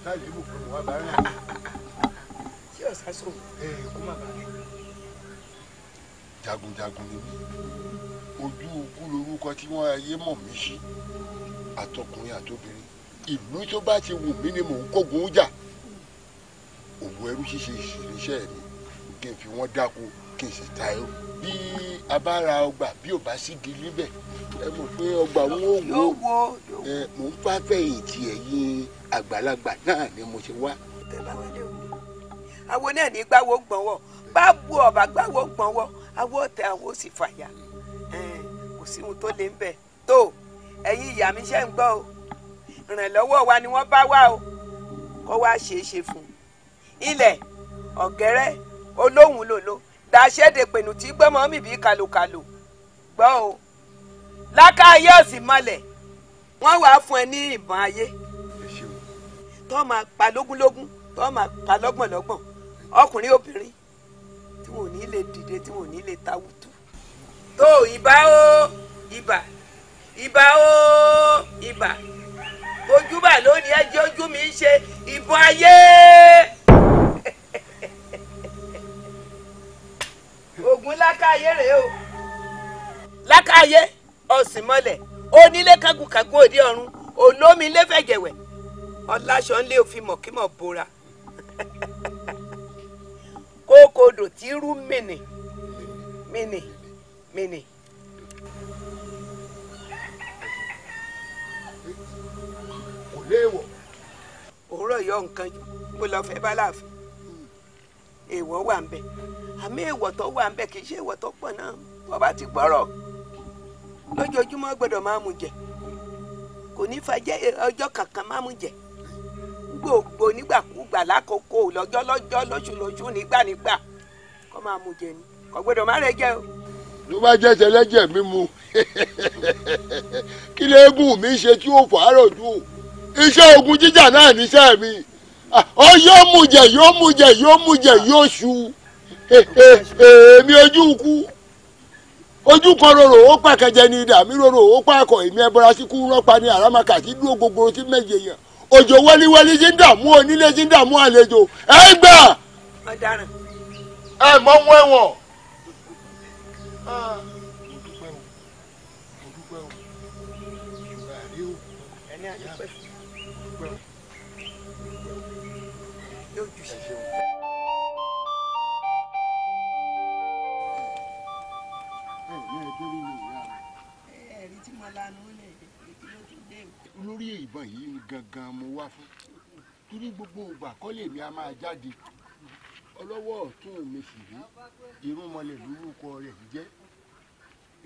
láti wò fún wa bá rìn. tí ọ̀sán sọ kó má bàa rìn. jagunjagun ni mí ojú ogun lorúkọ tí wọ́n ayé mọ̀ mí sí àtọkùnrin àtobìnrin ìlú tó bá ti wù mí ni mò ń kógun jà òwò ẹrú ṣíṣe ìṣiríṣẹ́ mi kí n fi wọ́n dáko kí n sì ta ẹrú bí a bá ra ọgbà bí ò bá sí di níbẹ̀ ẹ mọ̀ pé ọgbà wọn ò wò mò ń fáfẹ́ ìtì ẹ̀yìn àgbàlagbà náà ni mo ṣe wá. àwọn náà ní gbáwó gbọ̀nwọ́ bá bu ọ̀bà gbáwó gbọ̀nwọ́ àwọn ọ̀tẹ̀ àwọn ò sì fàyà kò sí ohun tó lè ń bẹ̀ tó ẹ̀yin ìyá mi ṣe ń gbọ́ o ìrànlọ́wọ́ wa ni wọ́n bá wá o kó wá ṣeé ṣe fún un ilẹ̀ ọ̀gẹ́rẹ́ olóhùn lòló dàṣẹ́dẹ̀ pẹ̀lú tí gbọ́mọ mi bí kàlòkàlò gbọ́ o lákàáyé òsì mọ́lẹ̀ wọ́n wàá fún ẹ ní ìbọn ayé tó máa pa lógúnlógún tó máa pa lọ́gbọ̀nlọ́gbọ̀n ọkùnrin obìnrin tí wọn ò ní lè dìde tí wọn ò ní lè tawùtù tó ìbà o ìbà ìbà o ìbà ojúbà lónìí ẹjẹ ojú mi ń ṣe ìbọn ayé. Ògún lákàáyé rèé o lákàáyé ọ̀sìn mọ́lẹ̀ onílé kágùnkàgùn òde ọ̀run olómi lẹ́fẹ̀jẹ̀wẹ̀ ọ̀làṣọ ńlẹ̀ òfin mọ̀kímọ̀ bora kókòdò tí rú mìnì mìnì mìnì. kò léèwọ̀. òwúrọ̀ yọ nǹkan jù mo lọ fẹ́ bá láàfin èèwọ̀ wà ń bẹ̀ àmì èèwọ̀ tó wà ń bẹ̀ kì í ṣe èèwọ̀ tó pọ̀ náà wọ́n bá ti gbọ́rọ̀ lójoojúmọ́ gbọ́dọ̀ máa mú jẹ kò ní fàjẹ́ ọjọ́ kankan máa mú jẹ gbogbo nígbàkúgbà lákòókò lọ́jọ́ lóṣù nígbànígbà kó máa mú jẹ ni kò gbọ́dọ̀ má rẹ jẹ o. ló bá jẹ́ tẹ́lẹ́jẹ̀ mímu kí léegun mi ṣe tí ó fàárọ̀ jù iṣẹ́ ogun jíjà náà níṣẹ́ mi ọ yóò mú jẹ yóò mú jẹ yóò mú jẹ yóò ṣu èmi ojú kú ojú kan rorò ó pàkẹjẹ ní ìdá mi rorò ó pàkọ èmi ẹbọra síkú rọpa ní àràmàkà tí dúró gbogbo tí méje yẹn òjò wẹliwẹli tí ń dààmú onílé tí ń dààmú àlejò ẹ gbà ẹ mọ wọn ẹ̀wọ̀n. lórí ìbọn yìí ni gangan mo wá fún torí gbogbo ìgbà kọ́lé mi a máa jáde ọlọ́wọ́ ọ̀tún mi sì rí irúnmọlẹ̀ lórúkọ rẹ̀ jẹ́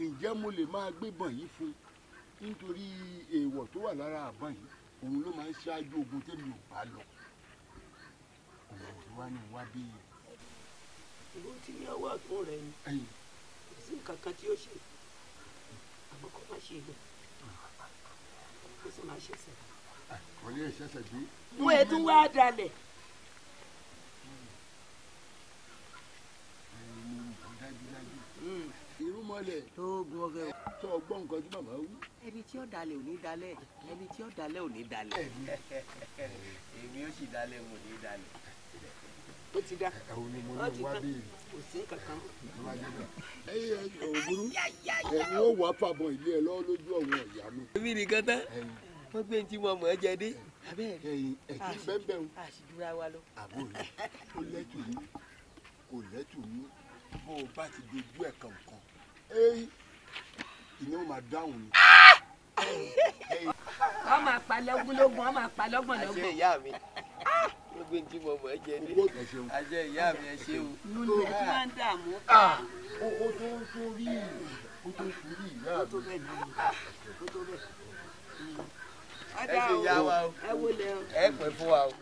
ǹjẹ́ mo lè máa gbébọn yìí fún nítorí èèwọ̀ tó wà lára àbọ̀n yìí òun ló máa ń ṣáájú ogun tẹ́mi ò bá lọ òun ò wá ní wá bí. ìwọ tí ní ọwọ́ ọ̀tún rẹ ni kò sí nǹkan kan tí ó ṣe àmọ́ kó má ṣe ìlú kó sì má ṣe sẹ́. wọ́n lè ṣẹ̀ṣẹ̀ gbé. wọ́n ẹ̀ tún wá dalẹ̀. irúnmọlẹ̀ tó gun ọgẹ. tó gbọ́ nǹkan tí màmá wí. ẹni tí ó dalẹ̀ ò ní dalẹ̀ ẹni tí ó dalẹ̀ ò ní dalẹ̀. èmi ó sì dalẹ̀ mo ní dalẹ̀. ó ti dá ẹ̀hún ni mo ní wá béèrè. kò sí kankan. ẹyẹ òwúrú ẹni ó wàá fàbọn ilé ẹ lọ́wọ́ lójú ọ̀hún ọ̀yà mi. èmi nìkan tán wọ́n gbé tí mo mọ̀ ẹ́ jẹ dé. ẹyin ẹ̀kí bẹ́ẹ̀ o. àṣìdúrà wa lọ. àbúrò ó lẹ́tù ní kò lẹ́tù ní bó o bá ti dojú ẹ̀ kankan ìní ó máa dáhùn ni. wọ́n máa pa lọ́gbọ̀nlọ́gbọ̀n wọ́n máa pa lọ́gbọ̀nlọ́gbọ̀n. àṣẹ ìyá mi wọ́n gbé tí mo mọ̀ ẹ́ jẹ dé. àṣẹ ìyá mi ẹ ṣé o. lulẹ̀ tí wọ́n ń dààmú. ó tó ń sórí ó tó ń sórí ìyá mi. ó tó bẹ́ẹ̀ náà ó tó bẹ́ẹ̀. ẹ ṣe ìyá wa o ẹ wọlé o. ẹ pẹ́ fún wa o.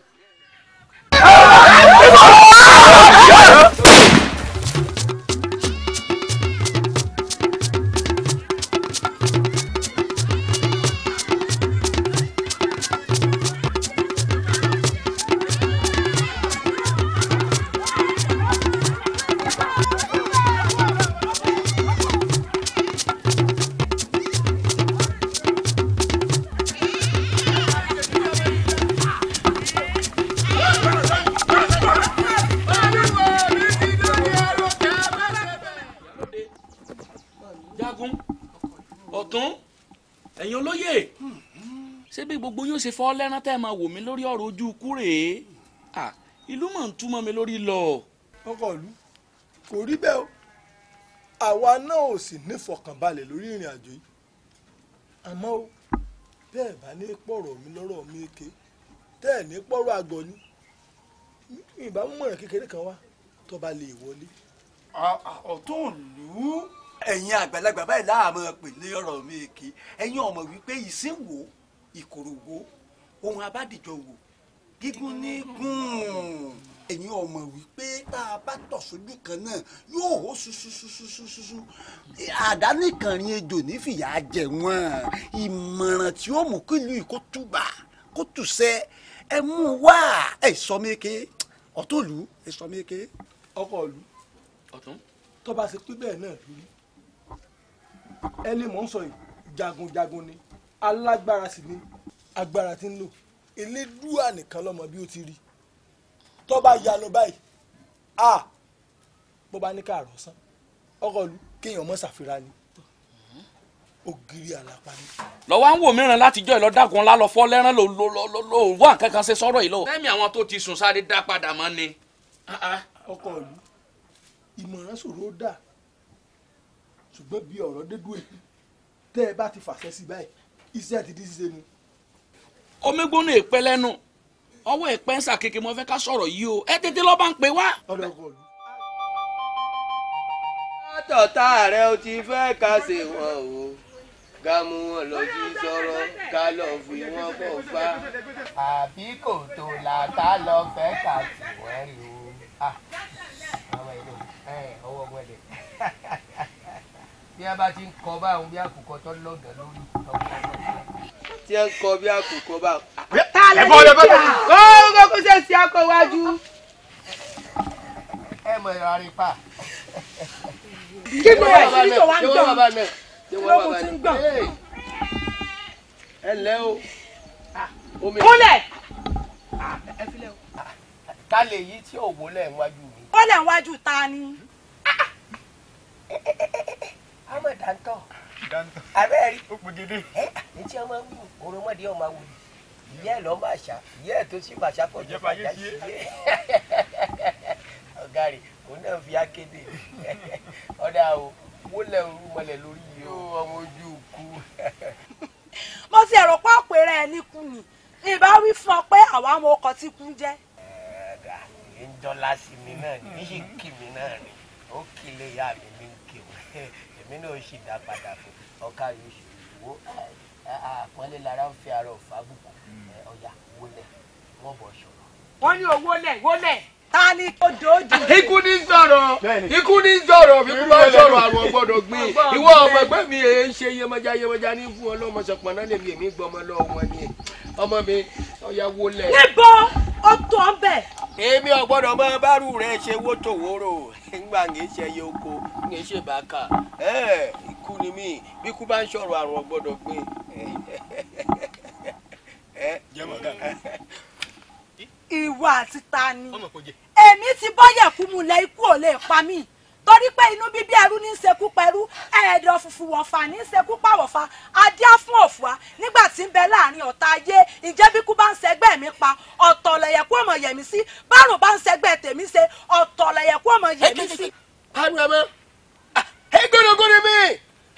gbogbo yóò ṣe fọ́ lẹ́rán tẹ́ ẹ máa wò mí lórí ọ̀rọ̀ ojú ikú rèé ìlú mọ̀ ń túmọ̀ mi lórí lọ. ọkọ ìlú kò rí bẹ́ẹ̀ o àwa náà ò sì nífọ̀kànbalẹ̀ lórí ìrìn àjò yìí àmọ́ o bẹ́ẹ̀ bá ní pọ̀rọ̀ mi lọ́rọ̀ mi ké tẹ́ ẹ̀ ní pọ̀rọ̀ àgọ́ ni ìbámu mọ̀ràn kékeré kan wá tó bá lè wọlé. ọ̀tún ìlú ẹ̀yin àgbàlagbà báyìí láàmú pèlè ọ̀rọ̀ mi ké ẹ̀yin ọmọ wípé ìsínwó ìkòròwò ohun abádìjọ wò gígùn ní gùn ẹ̀yin ọmọ wípé tá a bá tọ̀ sójú kan náà yóò hó ṣuṣuṣuṣuṣuṣu àdánìkànrin ejò nífìyà jẹ wọ́n ìmọ̀ràn tí ó mú kí ìlú yìí kó túbà kó tùṣẹ́ ẹ mú wá ẹ sọ méke ọ̀tún ìlú ẹ sọ méke. ọkọ ìlú ọ̀tún tó bá ṣe pé bẹ́ẹ̀ náà lórí ẹni mò ń sọ yìí jagunjagun ni alágbára sì ni agbára tí ń lò elédùà nìkan lọ́mọ bí ó ti rí tó bá yanu báyìí bó bá ní káàrọ̀ sán ọkọ ìlú kéèyàn mọ́ ṣàfihàn ni ògiri àlàpà ni. lọ́wọ́ à ń wò mìíràn látijọ́ ìlọ́dàgùn ńlá lọ fọ́ lẹ́rán ló wà nǹkan kan ṣe sọ́rọ̀ yìí lọ. lẹ́mìí àwọn tó ti sùn sáré dá padà mọ́ ni. ọkọ ìlú ìmọ̀ràn ṣòro dà ṣùgbọ́n bí ọ̀rọ̀ dédú ẹ̀ tẹ́ ẹ bá ti fàṣẹ sí báyìí iṣẹ́ ti di ṣíṣe nu. omi gbóná èpẹ lẹ́nu ọwọ́ èpẹ ń ṣàkékè mo fẹ́ ká sọ̀rọ̀ yìí o ẹ tètè lọ́ bá ń pè wá. ọ̀dọ̀ ọkọ ìlú. tọ́tà rẹ o ti fẹ́ ká ṣe wọn o ká mú wọn lọ sí sọ̀rọ̀ ká lọ fi wọn kọ́ fá. àbí kò tó la ká lọ fẹ́ ká sì wọ́n rí o. ọwọ́ ìlú ọwọ́ wẹ̀lẹ̀ bí a bá ti ń kọ báwọn bí àkùkọ tó lọ́gàn lórí tí a ń kọ bí àkùkọ báwọn. ẹ bọ́ ẹ bọ́ kó kó ṣe sí akọ wájú. ẹ mọ ìrọ̀ àrípa. kí ló wà sí tó wá ń gbọ̀n lókun tí ń gbọ̀n. ẹ lẹ́ o. kúnlẹ̀. ẹ filẹ̀ o. ká lè yí tí ò wọlé níwájú mi. kúnlẹ̀ níwájú ta ni. àmọ́ dantọ́ abẹ́rẹ́ òpògede etí ọmọ wù oromọdé ọmọ wù ìyá ẹ̀ lọ́ máa ṣá ìyá ẹ̀ tó sì máa ṣá pọ̀ jẹ́ fàjà sí ẹ̀ ọ̀gá rẹ̀ òun náà fi akéde ọ̀dà o wọlé òru mọ́lẹ̀ lórí yìí ó ọmọ ojú kú. mo ti ẹ̀rọ pọ̀ pé rẹ̀ ní kú ni ìbá wí fún ọ pé àwa ọmọ ọkọ̀ tí kú jẹ́. ẹ̀ẹ́dà ń dọ́là sí mi náà ní sì kì mí náà ni ó kì lè yá mi ní kí wọ́n èmi náà sì dá padà fún ọkà yóò ṣe wo àpọ́nlé lára ń fi ara ọ̀fà bùkún ọ̀yà wọlé wọ́n bọ̀ sọ̀rọ̀. wọ́n ní owó lẹ̀ wọlé ta ni kò dòójì. ikú ní sọ̀rọ̀ ikú ní sọ̀rọ̀ bí kú bá sọ̀rọ̀ àwọn gbọ́dọ̀ gbìn ìwọ ọmọ ẹgbẹ́ mi èyí ń ṣe iyemọja ní fún ọlọ́mọ sọpọ̀ náà lèmi èmi gbọmọ lọ́wọ́ wọn ni ọmọ mi ọ̀yà wọlé. níbo ó tó ń bẹ̀. èmi ò gbọ́dọ̀ mọ bárù rẹ ṣe wótòwórò nígbà ń ṣe ẹyẹ oko ń ṣe bàákà ikú ni mí bí kú bá ń sọ̀rọ̀ àrùn ọgbọ́dọ̀ gbìn. ìwà àti ta ni èmi ti bọ́yẹ̀ kú mu lẹ ikú ò lè pa mí torí pé inú bíbí ẹrú ní í ṣekú pẹ̀rú ẹ̀ẹ́dọ̀ funfun wọ̀fà ní í ṣekú pàwọ̀fà adíá fún òfúà nígbà tí ń bẹ láàrin ọ̀tá ayé ìjẹ́ bí kú bá ń ṣẹgbẹ́ mi pa ọ̀tọ̀ lẹ̀yẹ̀kú ọmọ yẹ̀mí sí bárùn bá ń ṣẹgbẹ́ tèmi ṣe ọ̀tọ̀ lẹ̀yẹ̀kú ọmọ yẹ̀mí sí. àrùn ẹ̀mọ́ ìgbónogún ni mí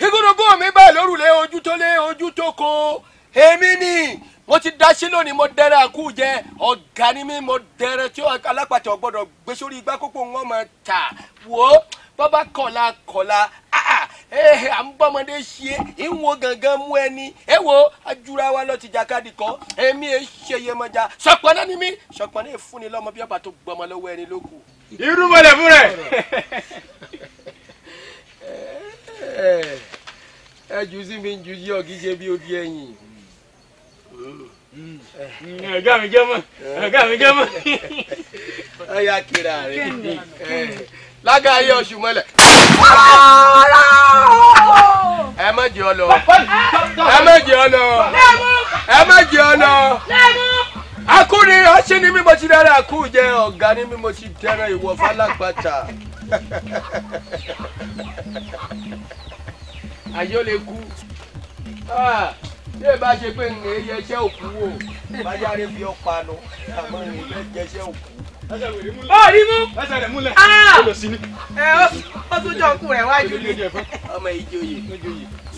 ìgbónogún mi bá lórúlé ojú tó lé ojú tó kó èmi ni mo ti da sí lónìí mo dẹrẹ àkú jẹ ọ̀gá ni mi mo dẹrẹ tí alápàtà ọgbọ́dọ̀ gbé sórí igbá kókó wọn máa tà wò ó bàbá kọlá à ń bọ́mọdé ṣe ìwọ̀n gangan mú ẹni ẹ wo ajúra wa lọ ti jàkadì kan èmi ẹ ṣe iyemọja sọpọnà ni mí sọpọnà ìfúnni lọmọ bí ọba tó gbọmọ lọ́wọ́ ẹni ló kù. irú mọlẹ fún rẹ. ẹ jù sí mi jù yí ọ̀gí ṣe bí odi ẹ̀yìn. ọ̀gá mi jẹ́ mọ́ ọ̀gá mi jẹ́ mọ́. ẹ yá kíra rẹ lága ayé oṣù mọ́lẹ̀. ẹ má jẹ́ ọ lọ ẹ má jẹ́ ọ lọ ẹ má jẹ́ ọ lọ. akú ni ọṣẹ ni mímọ ti dára akú jẹ ọ̀gá ni mímọ ti dára ìwọ falágbàtà. ayé ó lè kú ṣé bá ṣe pé ń yẹ iṣẹ́ òkú wò bájáre fi ọ́ panu àmọ́ ìfẹ́ jẹṣẹ́ òkú. ó rí mú. ẹsẹ̀ rẹ̀ múlẹ̀. ó lọ sí ni. ó tún jọ nkú rẹ̀ wájú ni. ọmọ ìjòyè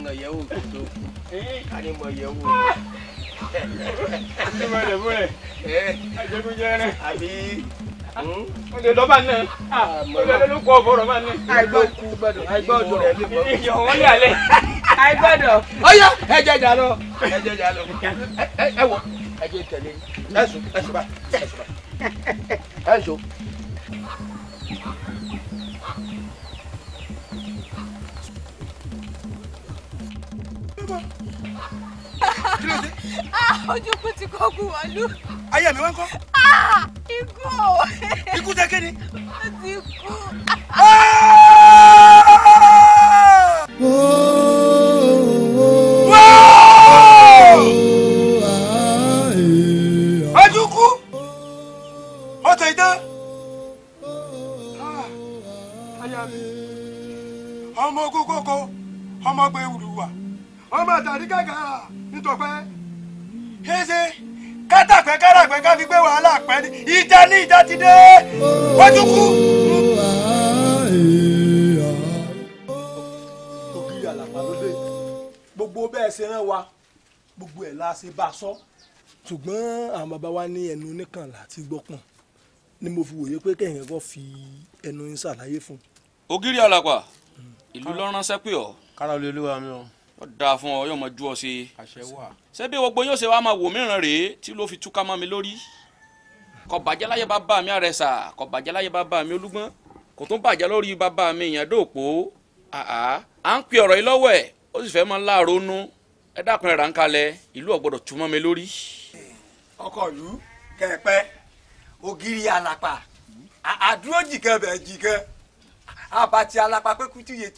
ǹgàn yẹ̀wò kò tó káni mọ̀ yẹ̀wò. ṣé mo lè múlẹ̀. àjẹkújẹ rẹ. àbí. ó lè lọ́ bá ń nà. ó lè lọ́ kó ọ̀fọ̀ rọ̀ bá ń nà. àìgbọ́dọ̀ rẹ̀ lè bọ́. ìyọ̀ wọ́n lé alẹ́. àìgbọ́dọ̀. ọyá ẹ jẹjà lọ. ẹ jẹ́ jà lọ. ẹ wọ ẹ jẹ tẹ̀lé ẹsùn bá ẹsùn. ojú kú ti kọ́ kú wọ̀lú. ayé mi wá ń kọ́. ikú o. ikú tẹ́ kéde. ó ti kú. ojú kú. ọ̀tọ̀ ìdán. ọmọ ogun kókó ọmọ gbé wùdùwà ọmọ àtàrí gàgàrà nítọpẹ ẹsẹ kátàpẹ káràpẹ ká fi gbé wàhálà pẹ ní ìjà ní ìjà ti dé ojú kú. ògiri àlàpà ló dé gbogbo bẹ́ẹ̀ ṣe rán wa gbogbo ẹ̀ la ṣe bá a sọ ṣùgbọ́n àwọn bàbá wa ní ẹnu oníkànlá ti gbọ́pọ̀n ni mo fi wòye pé kẹ́hìn kan fi ẹnu yín ṣàlàyé fún. ògiri àlàpà ìlú ló ránṣẹ́ pé ọ́. kára olè olúwa mi o. ó dáa fún ọ yóò mọ ju ọ sí. àṣẹ wà. ṣé bí gbogbo yóò ṣe wá máa wò mìíràn rèé tí ló fi túká mọ́ mi lórí. kò bàjẹ́ láyé bàbá mi àrẹ̀sà kò bàjẹ́ láyé bàbá mi olúgbọ́n kò tún bàjẹ́ lórí bàbá mi ìyàn dòpò. à ń pe ọ̀rọ̀ yìí lọ́wọ́ ẹ̀ ó sì fẹ́ máa láàárọ̀ nú ẹ dákun ẹ̀ rà ń kalẹ̀ ìlú ò gbọ́dọ̀ tú mọ́ mi lórí. ọkọ ìlú kẹpẹ ògiri àlàpà àdúró jìkan bẹ jìkan àbàtì àlàpà pé kú tíye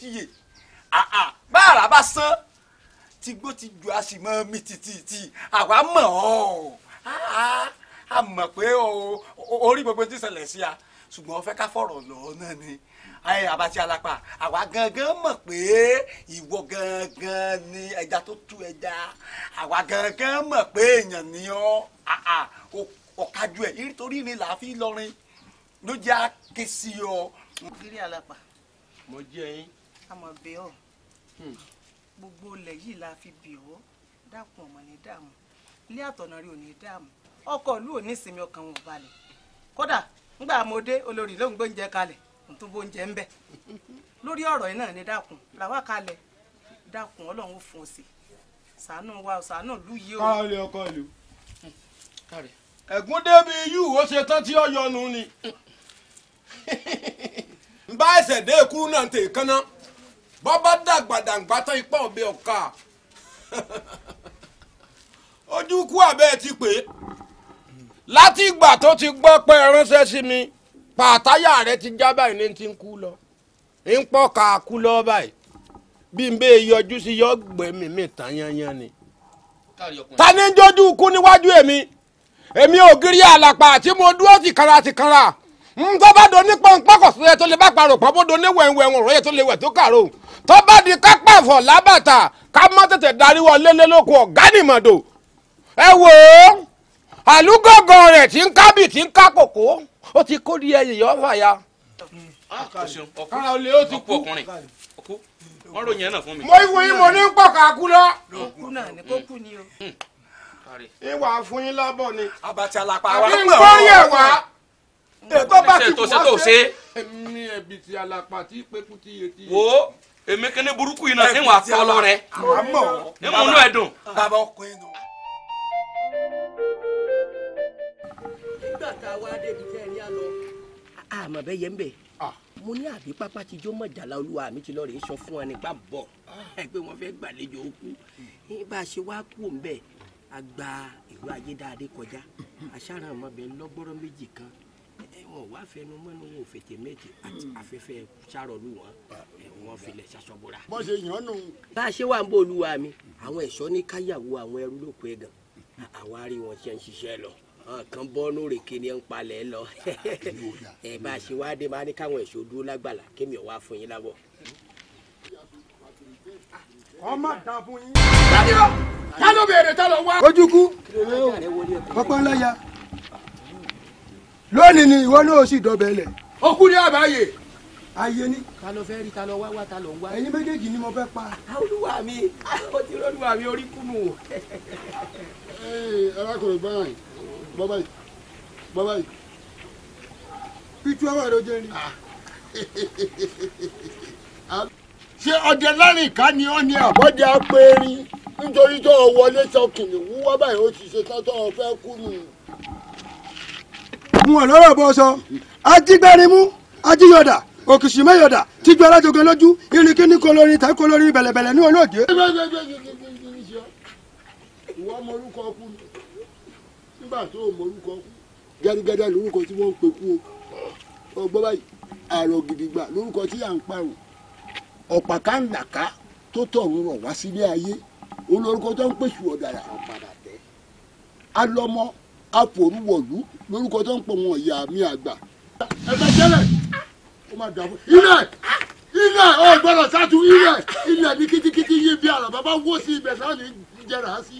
báàrà bá sán tìgbó ti ju a sì mọ mi títí àwa mọ̀ ọ́ a mọ̀ pé orí gbogbo ti ṣẹlẹ̀ sí a ṣùgbọ́n ó fẹ́ ká fọ̀rọ̀ lọ náà ni àbàtì àlàpà àwa gangan mọ̀ pé ìwọ gangan ni ẹja tó tú ẹja àwa gangan mọ̀ pé èèyàn ni ọ́ ọ̀kájú ẹ̀ nítorí ni làá fi lọrin ló jẹ́ àké sí ọ. ògiri àlàpà mo jẹ́ yín. àmọ̀ bẹ́ ọ̀ gbogbo ilẹ̀ yìí la fi bì ọ́ dákun ọmọ ní dààmú ilé àtọ̀nà rí ò ní dààmú ọkọ̀ ìlú ò ní ìsinmi ọkàn wọn ò balẹ̀ kódà nígbà mo dé olórí ló ń gbóúnjẹ kalẹ̀ n tó bóúnjẹ ń bẹ̀ lórí ọ̀rọ̀ yìí náà ní dákun làwa kalẹ̀ dákun ọlọ́run ó fún ọ sí ṣàánú wa ṣàánú ìlú yìí o. káàlì ọkọ ìlú. ẹ̀gún débi yù ó ṣe tán tí ó yọnu ni. n bá ẹsẹ̀ dé kúrú náà tè kánná bọ́bá dàgbàdàgbà tán ipá ọ̀bẹ ọ̀ka ojú kú abẹ́ ti pè é láti ìgbà tó ti gbọ́ pé ránṣẹ́ sí mi pàtàyà rẹ ti já báyìí ní ti ń kú lọ ń pọ̀ ká kú lọ báyìí bí n bẹ́ẹ̀ yọjú sí yọ gbẹ̀mí mi tán yányán ni. ta ni ń jójú kú níwájú èmi ògiri àlàpà tí mo dúró tìkanra tó bá do ní pọ́npọ́n kò sóye tó lè bá parọ́ pọ́ bó do ní wẹ̀wẹ̀wọ̀n ròyè tó lè wẹ̀ tó kàró tó bá di kápáfọ̀ lábàtà ká má tètè darí wọlé lélóko ọ̀gánìmọ̀dò ẹ wò ó àlùgọ́gọ́ rẹ̀ tí ń kábì tí ń ká kòkó ó ti kó di ẹyẹ yọ fàya. kára olè ó ti kú ọkùnrin wọ́n ròyìn ẹ̀ náà fún mi. mo ìwé yín mo ní pọ̀ ká kú lọ. kú náà ni kó kú ni o. ìwà fún yín lábọ̀ ni. àbàtì àlàpà wa àbí ń gbọ́ yẹ̀ wá. ètò bá ti kú tó ṣe. èmi ẹ̀bì ti àlàpà tí pẹ́kú tíye. wo èmi kíní burúkú yìí náà níwọ̀n àtọ́lọ́ rẹ nímúnú ẹ̀dùn. bàbá ọkùnrin nù. nígbà tá a wá débi tẹ́ ẹ ní àlọ́ àmọ́ bẹ́ẹ̀ yẹn ń bẹ̀ mo ní àbí pápá ti jó mọ̀jàlá olúwa mi ti lọ rèé sọ fún wa nípa bọ̀ ẹ pé wọ́n fẹ́ gbàlejò òkú bá a ṣe wá kú òun bẹ́ẹ̀ a gba ìlú ayédáadé kọjá aṣáára ọmọbìnrin lọ́gbọ́rọ́ méjì kan wọn wá fẹnu mọ́nu wọn ò fètè méjì àti afẹ́fẹ́ ṣàròlù wọn wọn filẹ̀ ṣaṣọ́búra. bó ṣe yàn nù. bá a ṣe wà ń bọ̀ olúwa mi àwọn ẹ̀ṣọ́ ní káyàwó àwọn ẹrú ló pé gan àwa rí wọn ṣe ń ṣiṣẹ́ lọ kan bọ́ lóòrè kíni ń palẹ̀ lọ bá a ṣe wá dé máa ní káwọn ẹ̀ṣọ́ dúró lágbàlá kémi ọ̀ wá fún yín lábọ̀. ọmọ dà fún yín. ta ló béèrè ta ló wá. ojúkú ọpọ ńláya lónìí ni ìwọ náà sì dọ̀bẹ̀lẹ̀. ó kú ní àbáyé. ayé ni. ta ló fẹ́ rí ta ló wá wá ta ló ń wá. ẹ̀yin méjèèjì ni mo fẹ́ pa. olúwa mi ó ti rọ́lúwa mi orí kùnú. arákùnrin báyìí bàbá yìí pitú ọwọ́ rẹ jẹ́ ni. ṣé ọdẹ lárìnká ni ó ní àbọ̀dẹ apẹ́rin nítorí tó o wọlé sọ kìnìún wá báyìí ó ti ṣe tán tó o fẹ́ kú nù. n ò lọ́rọ̀ bọ́ sọ ajígbẹ́rimú ajíyọ̀dà òkìsì mẹ́yọ̀dà tíjú alájogan lójú irinkinní kolorin tàbí kolorin bẹ̀lẹ̀bẹ̀lẹ̀ ní olóòjé. ìwọ mọ orúkọ kú nígbà tó o mọ orúkọ kú gẹ́gẹ́dẹ́ lórúkọ tí wọ́n ń pè kú o gbọ́ báyìí àrò gidigba lórúkọ tí à ń parun ọ̀pàká ńlàká tó tọ̀run rọ̀ wá sílé ayé olórúkọ tó ń pèsè ọ̀dàrà alọ́mọ àforúwọ̀lú lórúkọ tó ń pọ̀ wọn ìyá mi àgbà. ẹgbẹ́ jẹ́lẹ̀ ó máa dà fún ilẹ̀ ó gbọ́dọ̀ sátú ilẹ̀ ní kítíkítí yé bí àrà bàbá wó sí ibẹ̀ náà ní jẹrà sí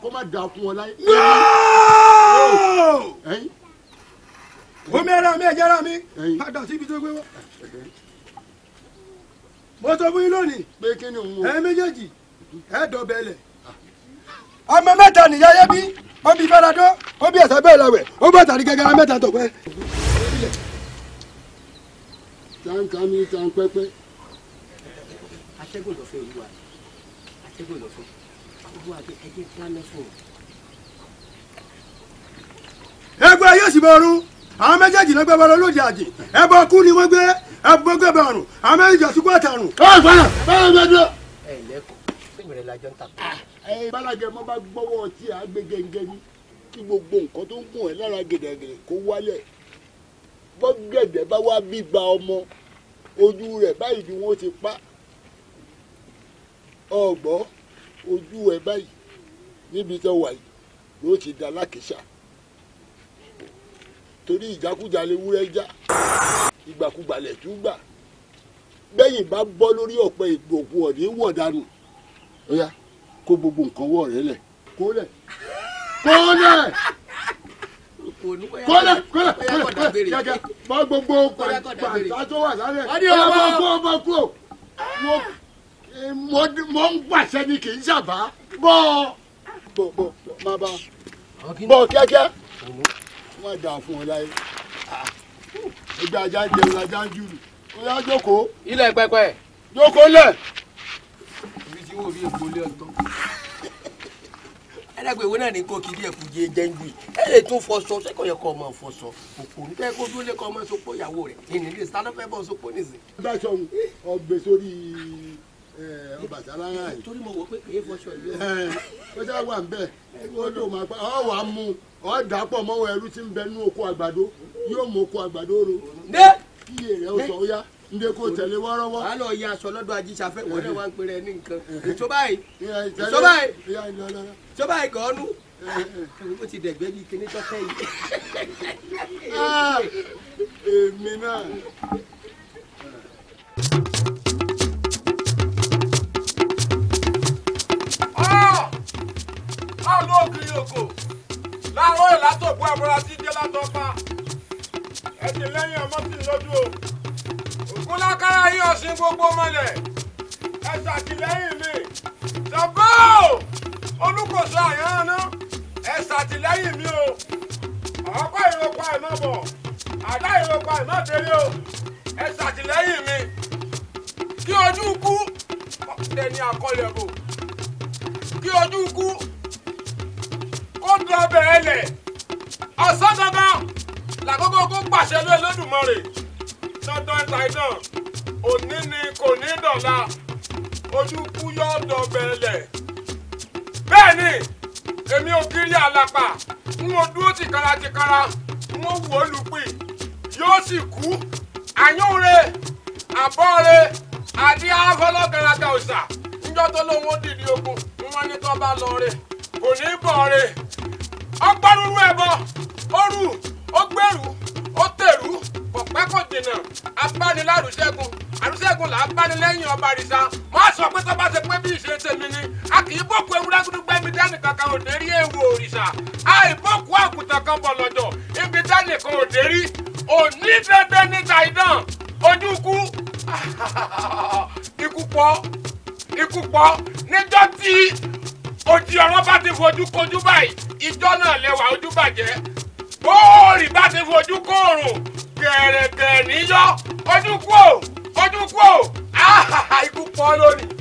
kó má dà fún ọ láyé. omi ara mi ẹ̀jẹ̀ ara mi padà síbi tó gbé wọ́n. mo sọ fún yín lónìí pé kí ni òun. ẹ méjèèjì ẹ dọ̀bẹ̀lẹ̀. ọmọ mẹ́ta nìyá yẹ bí ó bí faradọ́ ó bí ẹ̀sẹ̀ bẹ́ẹ̀ lọ́wẹ̀ ó bá tàrí gẹ́gẹ́ mẹ́ta tó pẹ́. tankan ní tan pẹ́pẹ́. atẹ́gùn lọ́fẹ́ olúwa atẹ́gùn lọ́fẹ́ olúwa ẹjẹ́ dáná fún un. ẹgbẹ́ yóò sì bọ̀ ọ̀run àwọn méjèèjì náà gbé bọ́ lóde àjì ẹbọ kú ni wọ́n gbé ẹbọ gbé bọ̀ ọ̀run àwọn méjèèjì ọ̀sùnkú àtàrùn. báyọ̀ bẹ́ẹ̀ dúró. ẹ lẹ́kọ̀ọ́ ìbẹ̀rẹ̀ lajọ ń tàkùn. bálàgẹ̀ mọ́ bá gbọ́wọ́ tí a gbé gẹ́gẹ́ ní kí gbogbo nǹkan tó ń gùn ẹ́ lára gẹ̀dẹ̀gẹ̀dẹ̀ kó wálẹ̀ bọ́gẹ̀dẹ̀ bá wá bígba ọmọ ojú rẹ̀ báyìí ni wọ́n ti pa ọgbọ́ ojú ẹ̀ báyìí níbi tó wà yìí ló ti da lákìsà torí ìjákújà lè wúrẹ́ já ìgbàkúgbà lẹ̀ tún gbà bẹ́yìn bá bọ́ lórí ọ̀pẹ ìgbòkun ọ̀dẹ́ wọ̀ dànù ó yá kó gbogbo nǹkan wọ̀ rẹ lẹ̀ kó lẹ̀ kẹ́kẹ́ bọ́ gbogbo pàǹtà tó wà lálẹ́ ọmọ kúrò mo ń gbàṣẹ ni kì í ṣàbá bọ́ máa bá bọ́ kẹ́kẹ́ wọ́n dà fún ọ láyé ẹgbẹ́ ajá ń jẹun ajá ń jùlù ó yá jókòó. ilẹ̀ pẹpẹ. jókòó lẹ̀. ibi tí wọ́n rí èkó lé ọ̀tọ̀. ẹlẹ́gbẹ̀ẹ́ ìwé náà ní kó kiri ẹ̀kú jẹ jẹ́njú yìí ẹ lè tún fọṣọ ṣé kò yẹ kó ọmọ fọṣọ òkú nítorí kó dúró lé kó ọmọ sopọ̀ ìyàwó rẹ̀ ìní lè sá lọ́fẹ́ bọ́ sopọ̀ nìsín. bá a sọ ọgbẹ sórí Ọbàtálá yìí. torí mo wò pé kì í fọṣọ ìlú. kọjá wà ń bẹ ó lò máa pa ọ wà á mú ọ dàpọ̀ mọ́wọ́ ẹrú tí ń bẹ nínú oko àgbàdo yóò mú oko àgbàdo ro. kí èrè ó sọ ó yá ndé kó tẹ̀lé wọ́rọ́wọ́. wàá lọ ya aṣọ lọ́dọ̀ ajíṣafẹ́ wọ́n náà wá ń pèrè ní nǹkan. èso báyìí èso báyìí èso báyìí gan-an ó ti dẹ̀gbẹ́ bíi kíní tọ́tẹ́ yìí. èmi náà. ọ̀nà òkìrì òkò láàárọ̀ ìlàtọ̀gbọ́ àbúrò tí dé látọ̀fà ẹ̀sìn lẹ́yìn ọmọ sí lójú o ògùn lákàrà yín ọ̀sìn gbogbo mọ́lẹ̀ ẹ ṣàtìlẹ́yìn mi ṣàbọ̀ olùkóso àyànná ẹ ṣàtìlẹ́yìn mi o ọ̀pá ìrọ̀pá ìmọ̀bọ̀ àdá ìrọ̀pá ìmọ̀délé o ẹ ṣàtìlẹ́yìn mi kí ojú kú ẹni àkọlẹ̀ bò kí ojú kú kó dọ̀bẹ̀ ẹlẹ̀ ọ̀sán dandan làkókò kó pàṣẹ lé Olódùmarè dandan ìtàìdàn òní ni kò ní dọ̀la ojú kú yọ dọ̀bẹ̀ ẹlẹ̀ bẹ́ẹ̀ ni èmi ò kiri àlàpà n ò dúró tìkara n ò wò ó lùpì yóò sì kú àyúnre àbọ̀re àdí àfọlọ́gàràgà òòṣà níjọ́ tó lóun ó dìde ogun wọn ní tó bá lọ rè kò ní bọ̀ rè ọgbọ́nrúurú ẹ̀bọ ó rù ó gbèrú ó tèrú pọ̀pẹ́ kò dènà abánilárùṣẹ́gun àrùṣẹ́gun là á báni lẹ́yìn ọba àrìṣà má sọ pé tó bá ṣe pé bí ìṣe tèmi ni a kì í bọ̀kú ewúrẹ́ gúdúgbẹ́ ibi dání kankan ò dé rí èèwọ̀ òrìṣà àìbọ̀kú àkùtàn kan bọ̀ lọ́jọ́ ibi dání kan ò dé rí òní dandan níta idán ojú kú ikú pọ̀ níjọ́ tí odi ọ̀rọ̀ bá ti fojú kojú báyìí ìjọ náà lẹ́wà ojú bàjẹ́ bóòrì bá ti fojú kóòrùn gẹ̀rẹ̀gẹ̀ níyọ́ ojú kú ò ikú pọ̀ lónìí.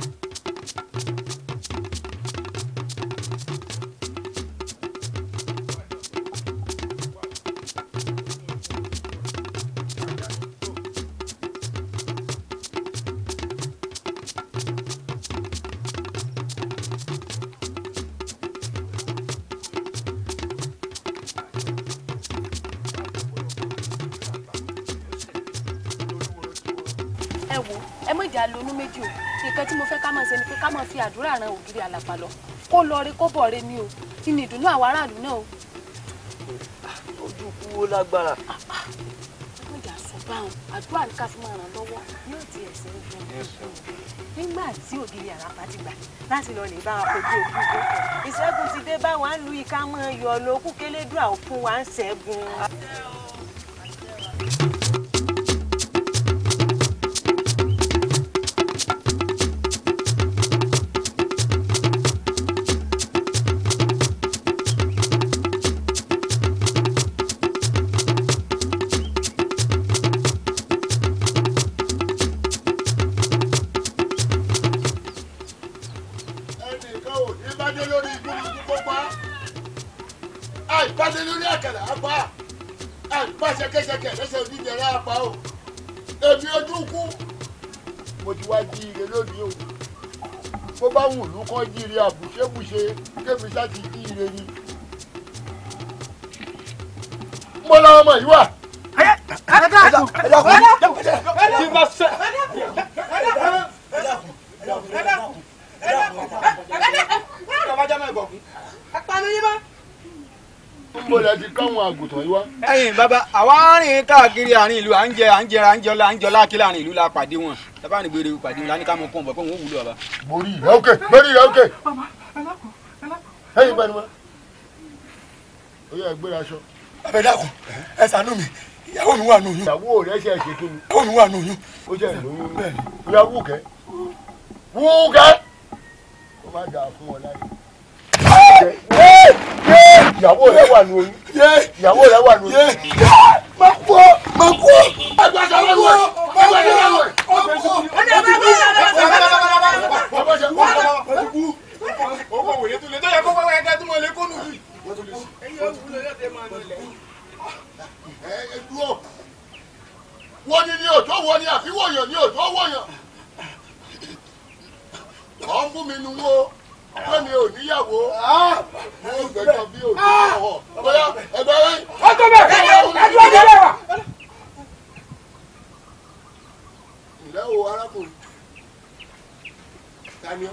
lónú méjì o nǹkan tí mo fẹ́ ká máa ṣe ni pé ká máa fi àdúrà ran ògiri àlàpà lọ kó lọ rí kó bọ̀ rí ni o kí ni ìdùnnú àwọn aráàlú náà o. ojú kú ó lágbára. wọ́n jà sọ báwọn àdúrà ní ká fi máa ràn lọ́wọ́ yóò ti ẹ̀sẹ̀ ń fún un. nígbà tí ògiri àlàpà ti gbà láti lọ lè bá wa kojú ojú ìgbó ìṣẹ́gun ti dé báwọn á lu ìka mọ́ iyọ̀ lókù kélédùn àwọn fún wa ń ṣẹ́gun. jíire àbùṣebùṣe kémi sáti jíire ni. mo lọ ọmọ yìí wà. mo lè ti káwọn àgùntàn yìí wá. ẹ̀yin bàbá àwa rìn káàkiri àárín ìlú à ń jọlá kí láàrin ìlú la pàdé wọn tábà ní gbére pàdé wọn lánìí ká mọ pọ́ǹbọ̀ pé wọn ò wúlò bàbá. borí rẹ òkè ẹ̀yin bá ní wọn. ó yẹ gbéra aṣọ. ẹ dákun ẹ ṣàánú mi ìyàwó mi wà nù yún. ìyàwó rẹ ṣe ṣe kí ni. ìyàwó mi wà nù yún. ó jẹ́ ìlóyún bẹ́ẹ̀ ni. ó yà wúkẹ́ ó má dà fún ọ láyé. ìyàwó rẹ wà nù oyún. ìyàwó rẹ wà nù oyún. má kú ọ. ẹgbẹ́sẹ̀ lọ́wọ́ ẹgbẹ́sẹ̀ lọ́wọ́. owó wòye tó lè tó yẹ kó wáwá ẹgbẹ́ tó mọ̀ lé kó nù yìí. ẹyẹ òwúlò yóò tẹ máa nọlẹ̀. ẹ dúró wọ́n ní òjò wọ́n ní àfi wọ̀nyàn ní òjò wọ̀nyàn. ọ̀ ń bú mi nu wo pé mi ò níyàwó mo gbẹ̀dọ̀ bí òjò ọ̀họ̀ bóyá ẹgbẹ́ rẹ̀. ọkọ bẹ ẹdúró ní ilé wa. ǹlẹ́ o arákùnrin tani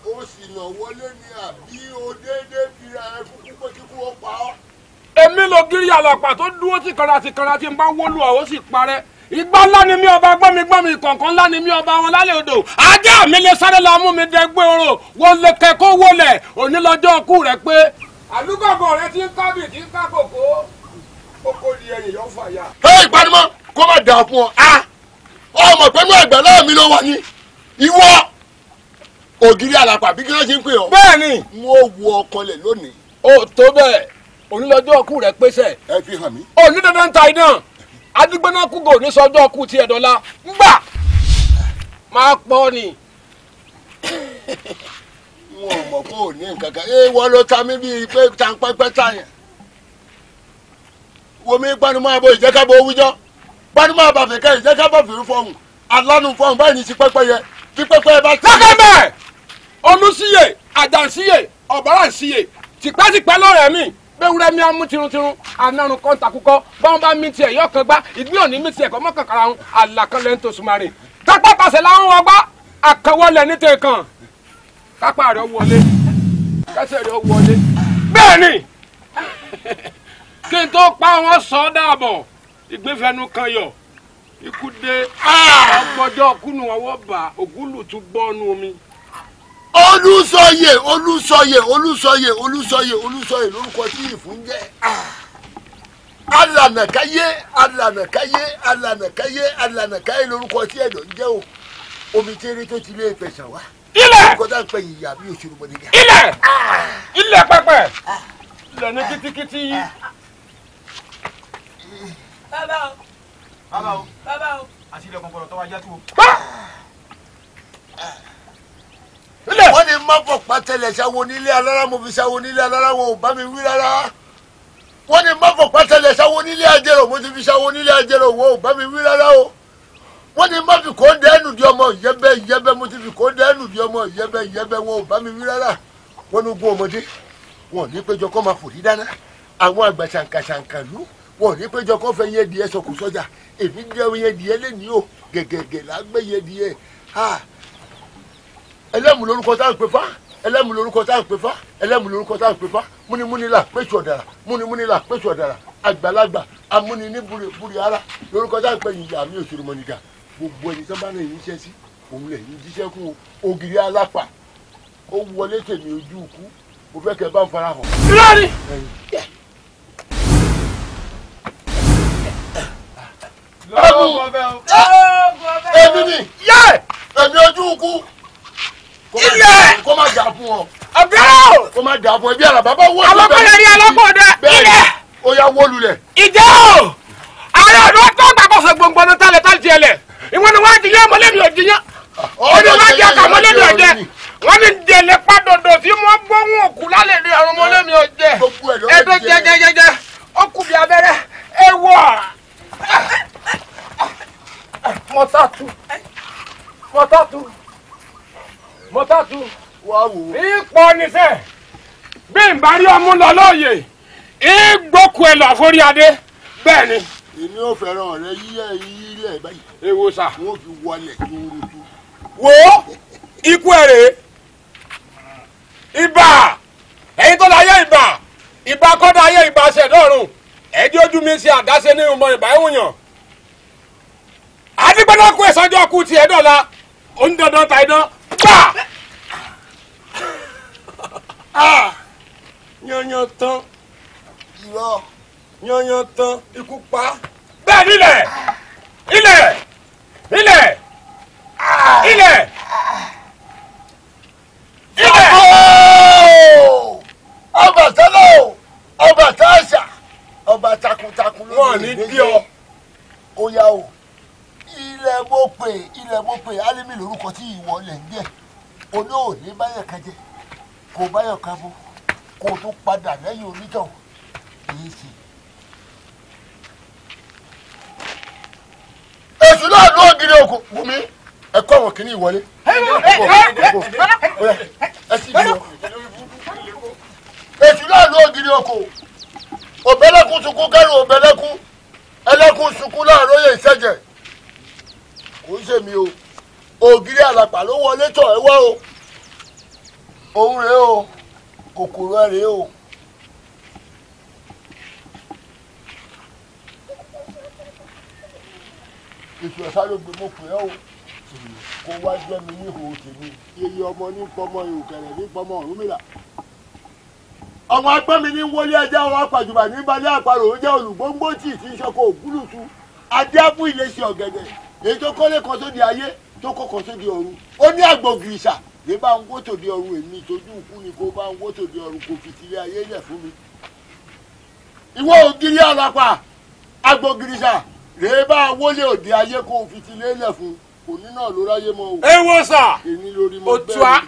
ó sì nà wọlé ní àbí o déédéé fira ẹ fún pípé kíkú ó pa ọ́. èmi ló gírí àlàpà tó dúró tìkanra tí n bá wọlú ọ ó sì parẹ́ ìgbà ńlá ni mí ọba gbọ́mi kọ̀ọ̀kan ńlá ni mí ọba wọn lálẹ́ odò ajá mi lè sáré lọ mú mi dẹgbẹ́ oró wọlé kẹ́kọ́ wọlé òní lọ́jọ́ ọkú rẹ pé àlùkọ̀bọ̀ rẹ ti ń kábì tí ń ká kòkó kókó di ẹyìn yọ fàyà. ẹ ìpanimọ kó má dà fún ọ ọmọ pẹ̀lú ẹgbẹ́ náà mi ló wà ní ìwọ ògiri àlàpà bí kí wọ́n ti ń pè ọ́. bẹ́ẹ̀ni. mo wo ọkàn lẹ̀ lónìí. ó tó bẹ́ẹ̀ òní lọ́jọ́ ọkú rẹ pèsè. ẹ fi hàn mí. òní dandan ta idán adigbona kúgò ní sọjọ́ ọkú tiẹ̀ dọ́là ńgbà máa pọ̀ ni. wọn ò mọ̀ kó o ní nǹkan kan wọ́n ló ta mí bíi pé tanpẹ́pẹ́ tàyàn. wo mi gbanumọ́ abo ìjẹ́kábọ̀ owújọ́ gbanumọ́ abàfẹ́kẹ́ ìjẹ́kábọ̀ fìrí fọ́ọ̀mù alánú fọ́ọ̀mù báyìí ní ti pẹ́pẹ́ yẹ tí pẹ́pẹ́ bá ti. lọ́kẹ́mẹ́ olùsíyè àjànsíyè ọ̀bárànsíyè tìpẹ́tìpẹ́ lọ́rẹ̀ mi bẹ́wúrẹ́ mi á mú tiruntirun anárun kan takúkọ́ báwọn bá mi tiẹ̀ yọ kan gbá ìgbín òní mi tiẹ̀ kọ́ mọ́ kankara ń àlàkalẹ̀ ń tó sumari kápá pàṣẹ làwọn wọ gbá àkànwọlẹ̀ ní tẹ̀kàn kápá rẹ̀ wọlé kẹsẹ̀ rẹ̀ wọlé bẹ́ẹ̀ ni kí n tó pa wọn sọ dàbọ̀ ìgbéfẹ́nu kan yọ ikú dé ọgbọ́jọ́ kúnnù ọwọ́ bá ògúlù tún gbọ́nu omi Olúsọyè lórúkọ tí ìfún jẹ́. Alànàkáyé lórúkọ tí ẹ̀dọ̀ ń jẹ́ o. Omi tẹ́rẹ́ tó ti lé ìpẹ̀sàn wá. Ilẹ̀. Kọ́tà ń pẹ́ ìyá bí òṣèlú mọ́ nígbà. Ilẹ̀ pẹ́pẹ́. Ilẹ̀ ní kítíkítí yìí. Bàbá o. Àti ilẹ̀ kọ̀ọ̀kan tó wá jẹ́ tó. Wọ́n ní má fọ̀ pátẹ́lẹ̀ ṣàwọn onílé alára mo fi ṣàwọn onílé alára wọn ò bá mi wí rárá. Wọ́n ní má fọ̀ pátẹ́lẹ̀ ṣàwọn onílé ajẹ́rò mo ti fi ṣàwọn onílé ajẹ́rò wọn ò bá mi wí rárá o. Wọ́n ní má fi kó dẹ́nu di ọmọ ìyẹ́bẹ́ mo ti fi kó dẹ́nu di ọmọ ìyẹ́bẹ́ wọn ò bá mi wí rárá. Wọ́n ní ogún ọmọdé wọn ò ní péjọ kó máa fòrí dáná. Àwọn àgbà ṣàǹkàṣàǹkàlú wọn ò ní péjọ kó fẹ́ yẹ díẹ̀ sọkù sọ́jà. Èmi jẹ́ yẹ díẹ̀ lẹ́ni o gẹ̀gẹ̀gẹ̀ lágbẹ́ yẹ díẹ̀. Ẹlẹ́mu lórúkọ tá à ń pè fá ẹlẹ́mu lórúkọ tá à ń pè fá ẹlẹ́mu lórúkọ tá à ń pè fá múnimúni là péṣù ọ̀dàrà múnimúni là péṣù ọ̀dàrà àgbàlagbà amúni ní búri ara lórúkọ tá à ń pè yìí àmì òṣèlú mọ̀nìkà gbogbo ẹni tó bá náà yìí ṣẹ́ sí òun lè yìí jíṣẹ́ fún ògiri alápà ó wọlé tèmi ojú ikú mo fẹ́ kẹ́ bá ń fara hàn. Lórí. Èmi ni èmi ojú ikú. Ilẹ̀. Kó má dà fún ọ. Ọ̀bẹ́rẹ́. Kó má dà fún ẹ bí àràbà bá wọ́n. Alọ́kọ̀ọ́lẹ̀ rí alọ́kọ̀ọ́dẹ. Ilẹ̀. Ó yá wó lulẹ̀. Ìjẹ́ o. Ààrẹ ọ̀dọ́ tó gbàgbọ́sọ̀ gbọ̀ngbọ̀n tálẹ̀ tá ti ẹlẹ̀. Ìwọ́n ni wọ́n ti yé ọmọlẹ́mi òjìyàn. Ó ní wọ́n jẹ́ ọmọlẹ́mi ọ̀jẹ́. Wọ́n ní délé padòdò tí wọ́n gbóhùn òkú lálẹ́ ní ọ̀run ọmọlẹ́mi ọ̀jẹ́. Ẹ̀dọ́ jẹjẹjẹjẹ. Ó kù bí abẹ́rẹ́. Ewọ́. Mọ́tàtù. Wá wò ó. Ipò níṣẹ́ bí n bá rí ọmú lọ lóye ìgbókù ẹ lọ àforí adé bẹ́ẹ̀ ni. Èmi ò fẹ́ràn rẹ yílẹ̀ báyìí. Èwo sà. Wọ́n fi wọlé túrútú. Wo ikú ẹ rèé ibà ẹ̀yin tó láyé ibà kọ́dá ayé ibà ṣẹ̀dọ̀rùn ẹ̀dí ojú mi ṣe àdáṣe ní ìmọ̀ ìbá ìwòyàn. Adigbọ́dọ̀ kú ẹ̀sánjọ́ kú tiẹ̀ dọ̀la onídandan ta idán gbà. Yanyan tán. Irọ́. Yanyan tán ikú pa. Bẹ́ẹ̀ nílẹ̀ ilẹ̀. Ọba tẹ́lẹ̀ o ọba táṣà ọba takuntakun ló wọ́n ní bí ọ. Ó yá o ilẹ̀ mo pè Álímì lórúkọ tí ìwọ lẹ̀ ń jẹ́ olóòní báyọ̀ kan jẹ́ kò báyọ̀ kan bó kò tún padà lẹ́yìn onítọ̀ èyí sì. Èṣù náà ló gírí oko Bùnmi ẹ̀kọ́ àwọn kìíní ìwọlé. Èṣù náà ló gírí oko òbẹ́lẹ́kùn sunkún kẹ́rù òbẹ́lẹ́kùn ẹlẹ́kùn sunkún láàárọ̀ yẹ ìṣẹ́jẹ̀ kò ń ṣe mi o ògiri àlàpà ló wọlé tọ̀ ẹ wá o òun rèé o kòkòrò ẹ rèé o. Èṣù ẹ̀sá ló gbé mo pè ẹ́ o kó wá jẹ́ mi ní ìhòòhò tèmi iye ọmọ ní pọmọ ìhòkẹ̀rẹ̀ ní pọmọ Ọ̀rúnmìlà. Ọmọ agbọ́n mi ní wọlé ẹja àwọn apàjùbà ní balẹ̀ àparò ó jẹ́ olùgbòǹgbò tí ì ti ń ṣọkọ ògúlùtù adé fún iléeṣẹ́ ọ̀gẹ̀dẹ̀ èyí tó kọ́lé kan sóde ayé tó kọ́ kan sóde ọ̀run ó ní àgbọ̀n gìrìṣà ní bá ń wó tòde ọ̀run èmi tójú ikú ni kó bá ń wó tòde ọ̀run kò fi tilé ayé lẹ̀ fún mi. Ìwọ ògiri àlàpà àgbọ̀n gìrìṣà rèé bá wọlé òde ayé kó fi tilé lẹ̀ fún òní náà ló ráyé mọ́ o. Ẹ wo sà èmi lórí mo bẹ́ẹ̀ òtúá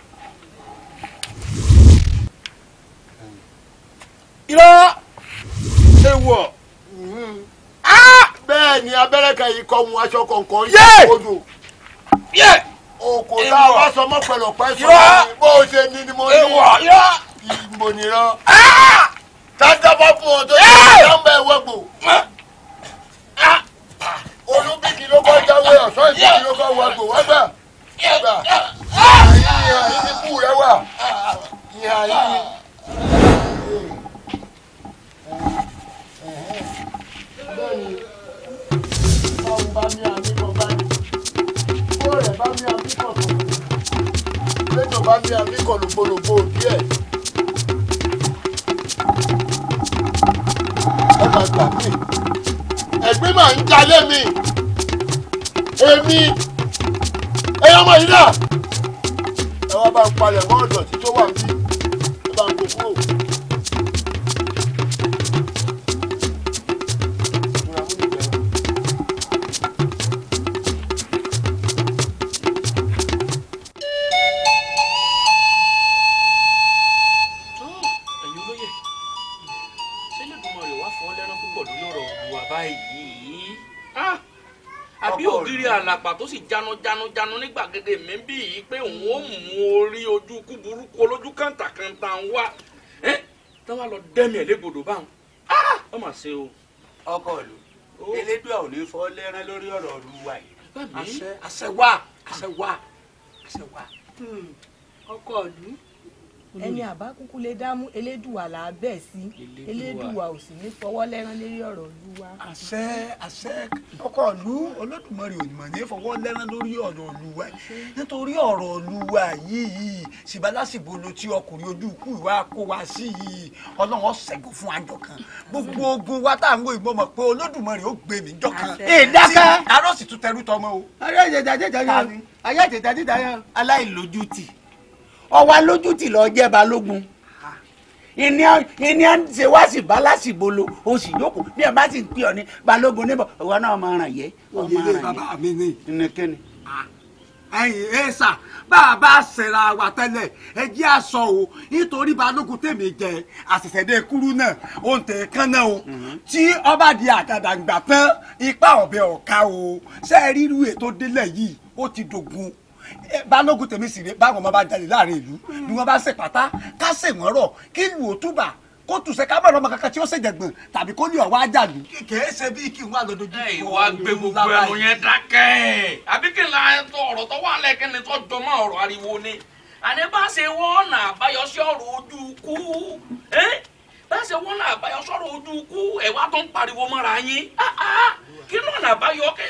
irọ́ ewọ̀. Bẹ́ẹ̀ ni abẹ́rẹ́ kan yìí kọ́ mu aṣọ kọ̀ọ̀kan Yé! yìí odò. Òkò tá a wá sọ mọ́ pẹ̀lọpẹ́ sọ ni bó o ṣe ní ni mo ní ìbò nìran. Tájábọ́ fún ọ tó yẹ nọ́mbà ẹ̀wọ̀gbò. Olúbíkì ló kọ́ jáwé ọ̀sán ìbíkì ló kọ́ wọgbò wọ́n gbà. Ìhà yìí ni kú rẹ wà. Ìhà yìí. Bẹ́ẹ̀ni bá mi àmì kan bá ní. Bó rẹ̀ bá mi àmì kan kan. Lẹ́tọ̀ bá mi àmì lògbòlògbò díẹ̀. ẹ máa gbà mí ẹ̀gbín máa ń jalè mi èmi ẹ̀yọ́ ọmọ yìí náà ẹ wá bá ń palẹ̀ mọ́ ọ̀dọ̀ tí tó wà níbí ẹ bá ń kó kúrò. àlàpà tó sì jánu ní gbàgede mi bí yìí pé òun ó mú orí ojú kú burúkú olójú kàńtàkàńtà ń wá táwọn lọ dẹ́mi ẹ̀ légbodò báwọn ó mà ṣe o. ọkọ ìlú elédùà ò ní fọ́ lẹ́rán lórí ọ̀rọ̀ olúwa yìí àṣẹ wà. ọkọ ìlú ẹni àbá kúkú lè dámú elédùà là á bẹ̀ sí elédùà ò sì ní fọwọ́ lẹ́rán lérí ọ̀rọ̀ olúwa. àṣẹ ọkọ ìlú olódùmarè òyìnbó ní fọwọ́ lẹ́rán lórí ọ̀rọ̀ olúwa nítorí ọ̀rọ̀ olúwa yìí ṣìbálásìbò ló tí ọkùnrin ojú ikú ìwà kó wa sí yìí ọlọ́run ṣẹ́gun fún àjọ kan gbogbo ogun wa tá à ń wo ìmọ̀ mọ̀ pé olódùmarè ó gbé mi jọ kan. ìdáká arọ́sì tún tẹrú tọmọ o. ayé ìtẹ̀jáde aláìlójútì ọwọ́ lójútì lọ jẹ́ balógun ìní à ń ṣe wá sí balasi bolo o sì jókòó bí ẹ bá sì ń pè ọ ní balógun níbọ̀ ìwọ náà máa ràn yẹ. oyè bàbá mi ni. nìkẹ́ni. ẹ̀yin ẹ̀sà bá a bá ṣẹ̀ra wa tẹ́lẹ̀ ẹ jẹ́ àṣọ o nítorí balógun tèmi jẹ àṣẹ̀ṣẹ̀dẹ̀ kúrú náà ó ń tẹ̀ kán náà o tí ọba di àgàdàǹgbà tán ipa ọ̀bẹ ọ̀ka o ṣe é ríru ètò délẹ̀ yìí ó ti dògún balógun tèmi sì rè báwọn ọmọ bá jalè láàrin ìlú ni wọn bá ṣe pátá ká ṣe wọn rọ kí ìlú òtúbà kó tùṣe ká bọ̀rọ̀ ọmọ kankan tí ó ṣèjẹ̀gbọ̀n tàbí kó ní ọ̀wá àjàlù. kìí ṣe bí kí n wà lójú. ìwà gbé gbogbo ẹnu yẹn dákẹ́ àbí kí n la ọ̀rọ̀ tó wà lẹ́kẹ́ ni tó jọ mọ́ ọ̀rọ̀ ariwo ni àní bá ṣe wọ́n nà àbáyọ sí ọ̀rọ̀ ojú kú bá ṣe wọ́n nà àbáyọ sọ̀rọ̀ ojú kú ẹ̀ wá tó ń pariwo mọ́ra yín kí náà nà àbáyọ kẹ́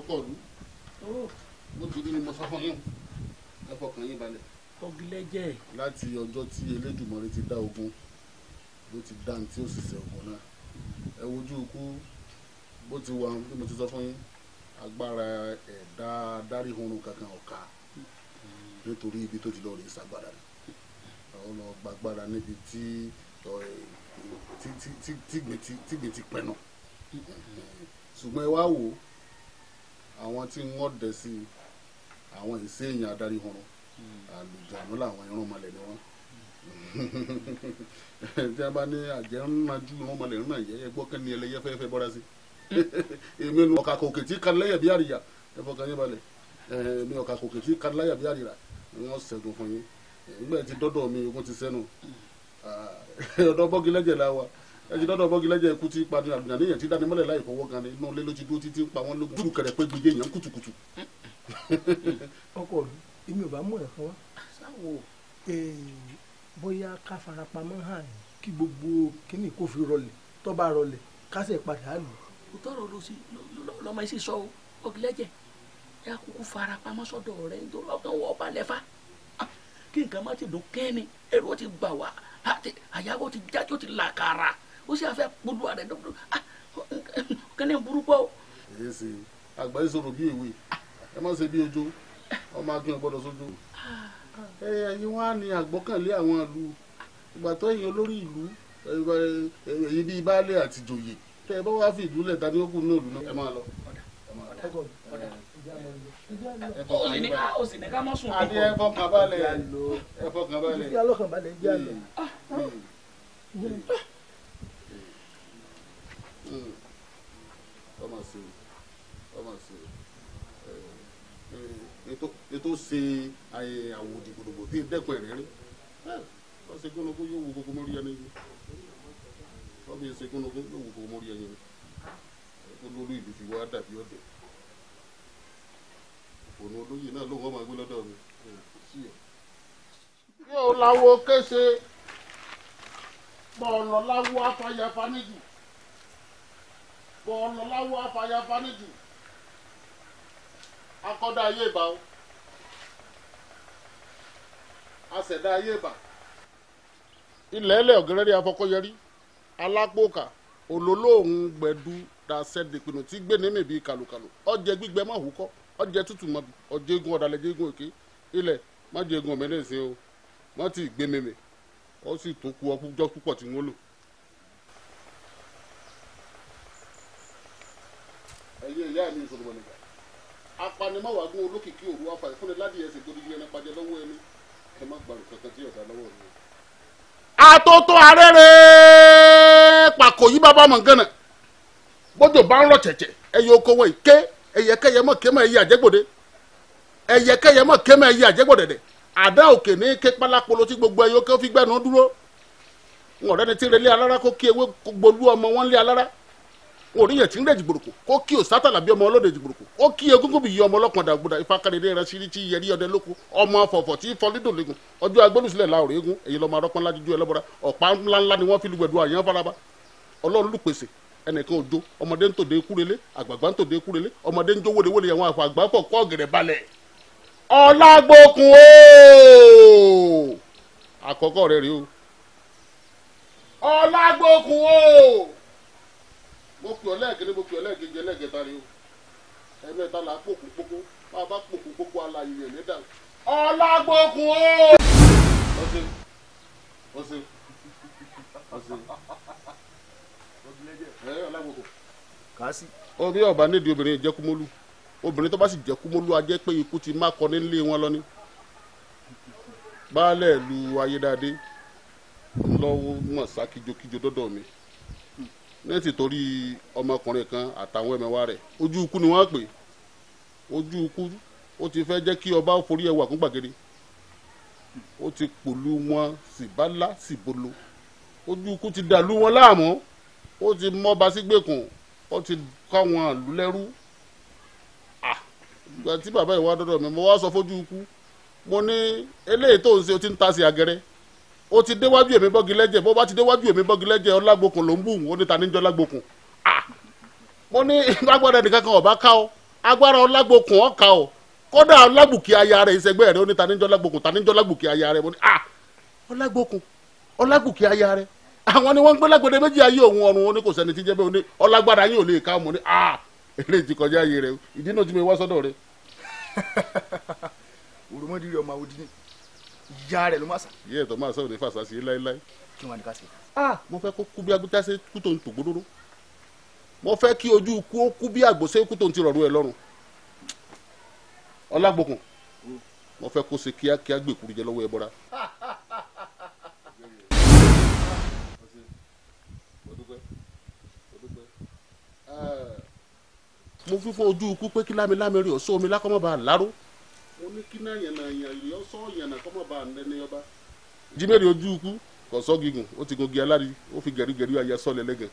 ọlú mo ti rí ni mo sọ fún yín ẹ fọkàn yín balẹ̀. ọgílẹ́jẹ̀. láti ọjọ́ tí Elédùmarè ti dá ogun ló ti dá ní tí ó sì ṣe ogun náà ẹ wojú ikú bó ti wà bí mo ti sọ fún yín agbára ẹ̀dá dáríhunrun kankan ọ̀ka nítorí ibi tó ti lọ rè ṣàgbára àwọn lọ gbàgbára níbi tí tígbìn ti pẹ́ náà ṣùgbọ́n ẹ wá wò ó àwọn tí wọ́n dẹ̀ sí àwọn ìṣe èèyàn adarí hurun àlùjànnú làwọn irúnmọlẹ̀ ni wọ́n tí a bá ní àjẹ́ ńnájú irúnmọlẹ̀ ńnà yẹ ẹ gbọ́ kẹ́ni ẹlẹ́yẹ fẹ́ẹ́ bọ́ra sí èmi nu ọ̀kà kòkè tí kan lẹ́yẹ̀ bí àríyá ẹ fọkàn yín balẹ̀ èmi ọ̀kà kòkè tí kan lẹ́yẹ̀ bí àríyá ni wọ́n ṣẹ́gun fún yín nígbà tí dọ́dọ̀ mi ogun ti sẹ́nu ọ̀dọ́ bọ́gí lẹ́jẹ̀ la wa ẹjì dọ́dọ̀ bọ́gí lẹ́jẹ̀ ikú tí padì àdùnnà níyẹn tí dání mọ́lẹ̀ láì fọwọ́ kan ní inú ilé ló ti dúró títí ń pa wọ́n lógun kúrú kẹrẹ pé gbèjé yẹn kùtùkùtù. ọkọ mi èmi ò bá mú ẹ fún wa bóyá ká farapamọ́ hàn kí gbogbo kíní kó fi rọlẹ̀ tó bá rọlẹ̀ ká sì padà lù. òtọ́rọ̀ ló sì lọ́mọ ẹ̀sìn sọ bọ́gí lẹ́jẹ̀ ẹ kúkú farapamọ́ sọ́dọ̀ rẹ̀ nítorí ọ̀gá wọ ọba lẹ́fà kí nǹkan má ti dùn kẹ́ni èrò ti gbà wá àyàwó ti jájó ti làkàrà ó sì àfẹ́ polú àrẹ dọ́dọ́ kẹ́ni burúkú o. èyí sì àgbà yìí sọ̀rọ̀ bí èwe ẹ má ṣe bí ojú ọmọ agbóhùn gbọ́dọ̀ sójú ẹ̀yin wọn á ní àgbọ́kànlé àwọn ìlú ìgbà tó ẹ̀yin olórí ìlú èyí bíi baálé àti ìjòyè tẹ ẹ bá wá fi ìlú lẹ̀ tàbí ó kù ní òlù náà ẹ máa lọ. ó sì ní ká mọ́ sùn. àbí ẹ fọkàn balẹ̀ ẹ fọkàn balẹ̀. ìyá lọ́kàn balẹ̀ jẹ́ àlọ́. ọmọ sí ètò ṣe àwòdì gbòdògbò tí dẹ́kun ẹ̀rẹ́ rí wọ́n ṣe kúnnugún yóò wo gbogbo mórí ẹni yìí wọ́n bí ṣe kúnnugún yóò wo gbogbo mórí ẹni yìí olórí ìlú fi wá dàbí ọ̀dẹ̀ òun olóyè náà lóun wọ́n máa gbé lọ́dọ̀ mi yóò láwo kése bọ́ọ̀lọ́láwọ́ afáyàfá níjù bọ́ọ̀lọ́láwọ́ afáyàfá níjù akọ́dá ayé ìbá o àṣẹ̀dá ayé ìbá ilẹ̀ ẹlẹ́ ọ̀gẹ́rẹ́rẹ́ afọkọ́yẹrí alápòkà olólóhùn gbẹ̀dú dasẹ́dẹ̀pinnu tí gbé nímì bíi kàlùkàlù ọjẹ́ gbígbẹ́ mọ̀ hùkọ́ ọjẹ́ tútù mọ̀ ọjẹ́ egun ọ̀dàlẹ̀ jẹ́ egun òkè ilẹ̀ má jẹ́ egun ọ̀mẹ́lẹ̀ sí o wọ́n ti gbé mímì ó sì tún ku ọkùnjọ́ púpọ̀ tí wọ́n lò. ẹ̀yin ìyá mi ìṣòro wọn nìkan apanimọ̀wágún olókìkí òru afa ìfúnni ládìí ẹsẹ̀ tó dídí ẹni pàjẹ́ lọ́wọ́ ẹni ẹ má gbàrú kankan tí ọ̀dà lọ́wọ́ mi. àtòtò arẹ́rẹ́ pàkó yí bàbá mọ̀ gánà bójú bá ń rọ̀ tẹ̀tẹ̀ ẹyẹ oko wọn ìké ẹyẹkẹyẹ mọ̀ kémọ̀ ẹyẹ àjẹgbòde ẹyẹkẹyẹ mọ̀ kémọ̀ ẹyẹ àjẹgbòdẹ̀dẹ̀ àdá òkè ní ké pálápolo tí gbogbo ẹyẹ oko fi gbẹ́nu dúró wọn ọ̀rẹ́ni tí ń relé alára kó kí ewé gbolú ọmọ wọn lé alára wọn ò rí yẹn tí ń rẹ̀ jìgbòròkò kó kí òsátàlà bí ọmọ ọlọ́dẹ jìgbòròkò ó kí egúngún bí yí ọmọ ọlọ́kàn dàgbòdà ìfakàdédé rẹ sírí tí yẹrí ọdẹ lóko ọmọ fọ̀fọ̀ tí fọlídò lẹ́gùn ọjọ́ agbóhùnsílẹ̀ láòrè eégún èyí lọ́mọ arọ́pọ́n lájújú ẹlẹ́bọ̀ra ọ̀pá ńláńlá ni wọ́n fi lùgbẹ̀dù àyàn faraba ọlọ́run lùpèsè ẹnìkan òjò ọmọdé ń tòde kúrelé àgbàgbà ń tòde kúrelé ọmọdé ń jó wọléwọlé àwọn àfọ àgbà pọ̀ kọ́ ọ̀gẹ̀dẹ̀ balẹ̀ ọlágbókun ooo àkọ́kọ́ rẹ̀ rí o ọlágbókun ooo mo pè ọ lẹ́ẹ̀kẹ́ni mo pè ọ lẹ́ẹ̀kejì ẹlẹ́ẹ̀kẹta rí o ẹ̀mẹ́ta là á pòkù pópó bá a bá pòkù pópó alayè rẹ̀ ní dàn ọlágbókun ooo. ọ̀sẹ̀ ọ̀sẹ̀ ọ̀sẹ̀ ọlágbókun kàásì. orí ọba nídìí obìnrin ìjẹkùmólú obìnrin tó bá sì jẹkùmólú a jẹ́ pé ikú ti má kọ nílé wọn lọ ní. baálẹ̀ lu ayédáadé lọ́wọ́ mọ̀ sá kíjokíjo dọ́dọ̀ mi nẹ́ẹ̀tì torí ọmọkùnrin kan àtàwọn ẹ̀mẹ̀wá rẹ̀ ojú ikú ni wọ́n pè ojú ikú ó ti fẹ́ jẹ́ kí ọba forí ẹwà kún gbàgede ó ti pòlú wọn sì bá lá sì bolo ojú ikú ti dàlú wọn láàmú ó ti mọ́ba sí gbèkùn ó ti kọ́ wọn àlú lẹ́rú ìgbà tí bàbá ìwà dọ́dọ̀ mi mo wá sọ fojú ikú mo ní eléyìí tó ń ṣe ó ti ń ta sí agẹrẹ ó ti déwájú èmi bọ́gi lẹ́jẹ̀ bó bá ti déwájú èmi bọ́gi lẹ́jẹ̀ ọlágbókun ló ń bù ó ní ta ní jọ́ lágbókun mo ní agbára ẹnìkan kan ọba ká ọ agbára ọlágbókun ọ̀ka ọ kódà ọlágbùkì aya rẹ̀ ìṣẹ́gbẹ́ rẹ̀ ó ní ta ní jọ́ lágbókun ta ní jọ́ lágbùkì aya rẹ̀ mo ní ọlágbókun ọlágbùkì aya rẹ̀ àwọn ni wọ́n ń gbé lágbèdè méjì ayé òun ọ̀run ó ní kò sẹ́ni tí jẹ́ bẹ́ẹ̀ ó ní ọlágbára yín ò lè ká mo ní eré ti kọjá ayé rẹ̀ ìdí náà tí mo wá sọ́dọ̀ rẹ̀. òròmọdìrì ọmọ àwòdì ni ìyá rẹ̀ ló máa sà. ìyá ẹ̀tọ́ máa sọ̀rọ̀ ní fàṣà sí láéláé. kí wọ́n á ní ká ṣe. mo fẹ́ kó kú bí agbẹ́ta ṣe kú tó ń tò gbódóró mo fẹ́ kí ojú ikú ó kú bí àgbò ṣe kú tó ń ti rọ̀rùn ẹ̀ lọ́rùn ọlágbókun mo fẹ́ kó ṣe kíákíá gbèkúrú jẹ lọ́wọ́ ẹ bọ́ra. mo fi fún ojú ikú pé kí lámilámi rí ọ̀ṣọ́ omi lákọ́mọ́ bá a láró mo ní kí náà yànnà rí ọ̀ṣọ́ yànnà kọ́mọ́ bá a nẹni ọba. jímẹ̀rì ojú ikú kò sọ gígùn ó ti gogi alárí ó fi gẹ̀rígẹ̀rí ayé sọ́ọ̀lẹ̀ lẹ́gàn.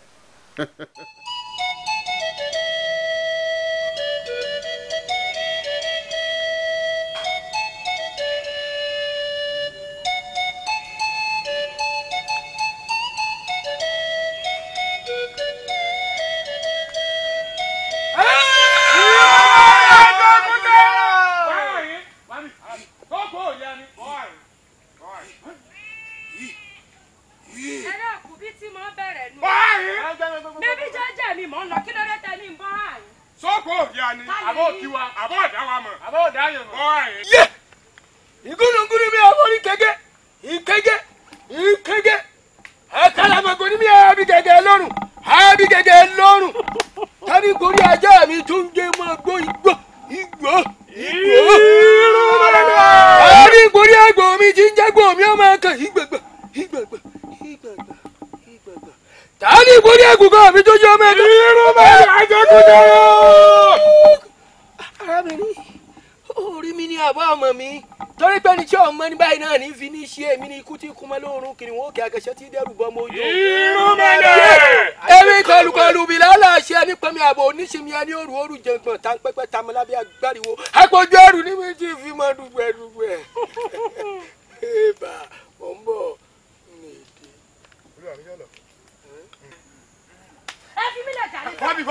ẹ fi mí lẹ̀ jàre. Bọ́bí.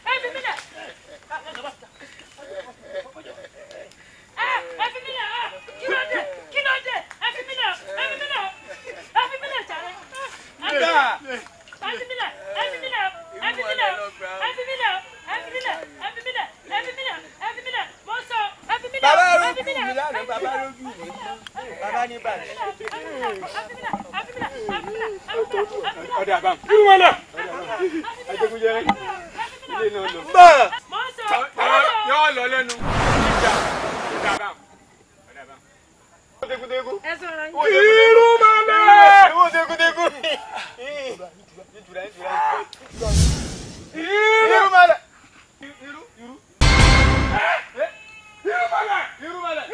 ẹ fi mí lẹ̀. ẹ fi mí lẹ̀ kí ló dé ẹ fi mí lẹ̀ jàre. Bàbá rojú mi lánàá, bàbá rojú mi. Bàbá ní bàbá. Ọ̀dà àbá. Kí wọ́n lọ? Ajẹ́kúnjẹ́ ilé náà lọ. Yọ́ lọ lẹ́nu. Ọ̀dà àbá. Irú máa lẹ̀. Irú máa lẹ̀.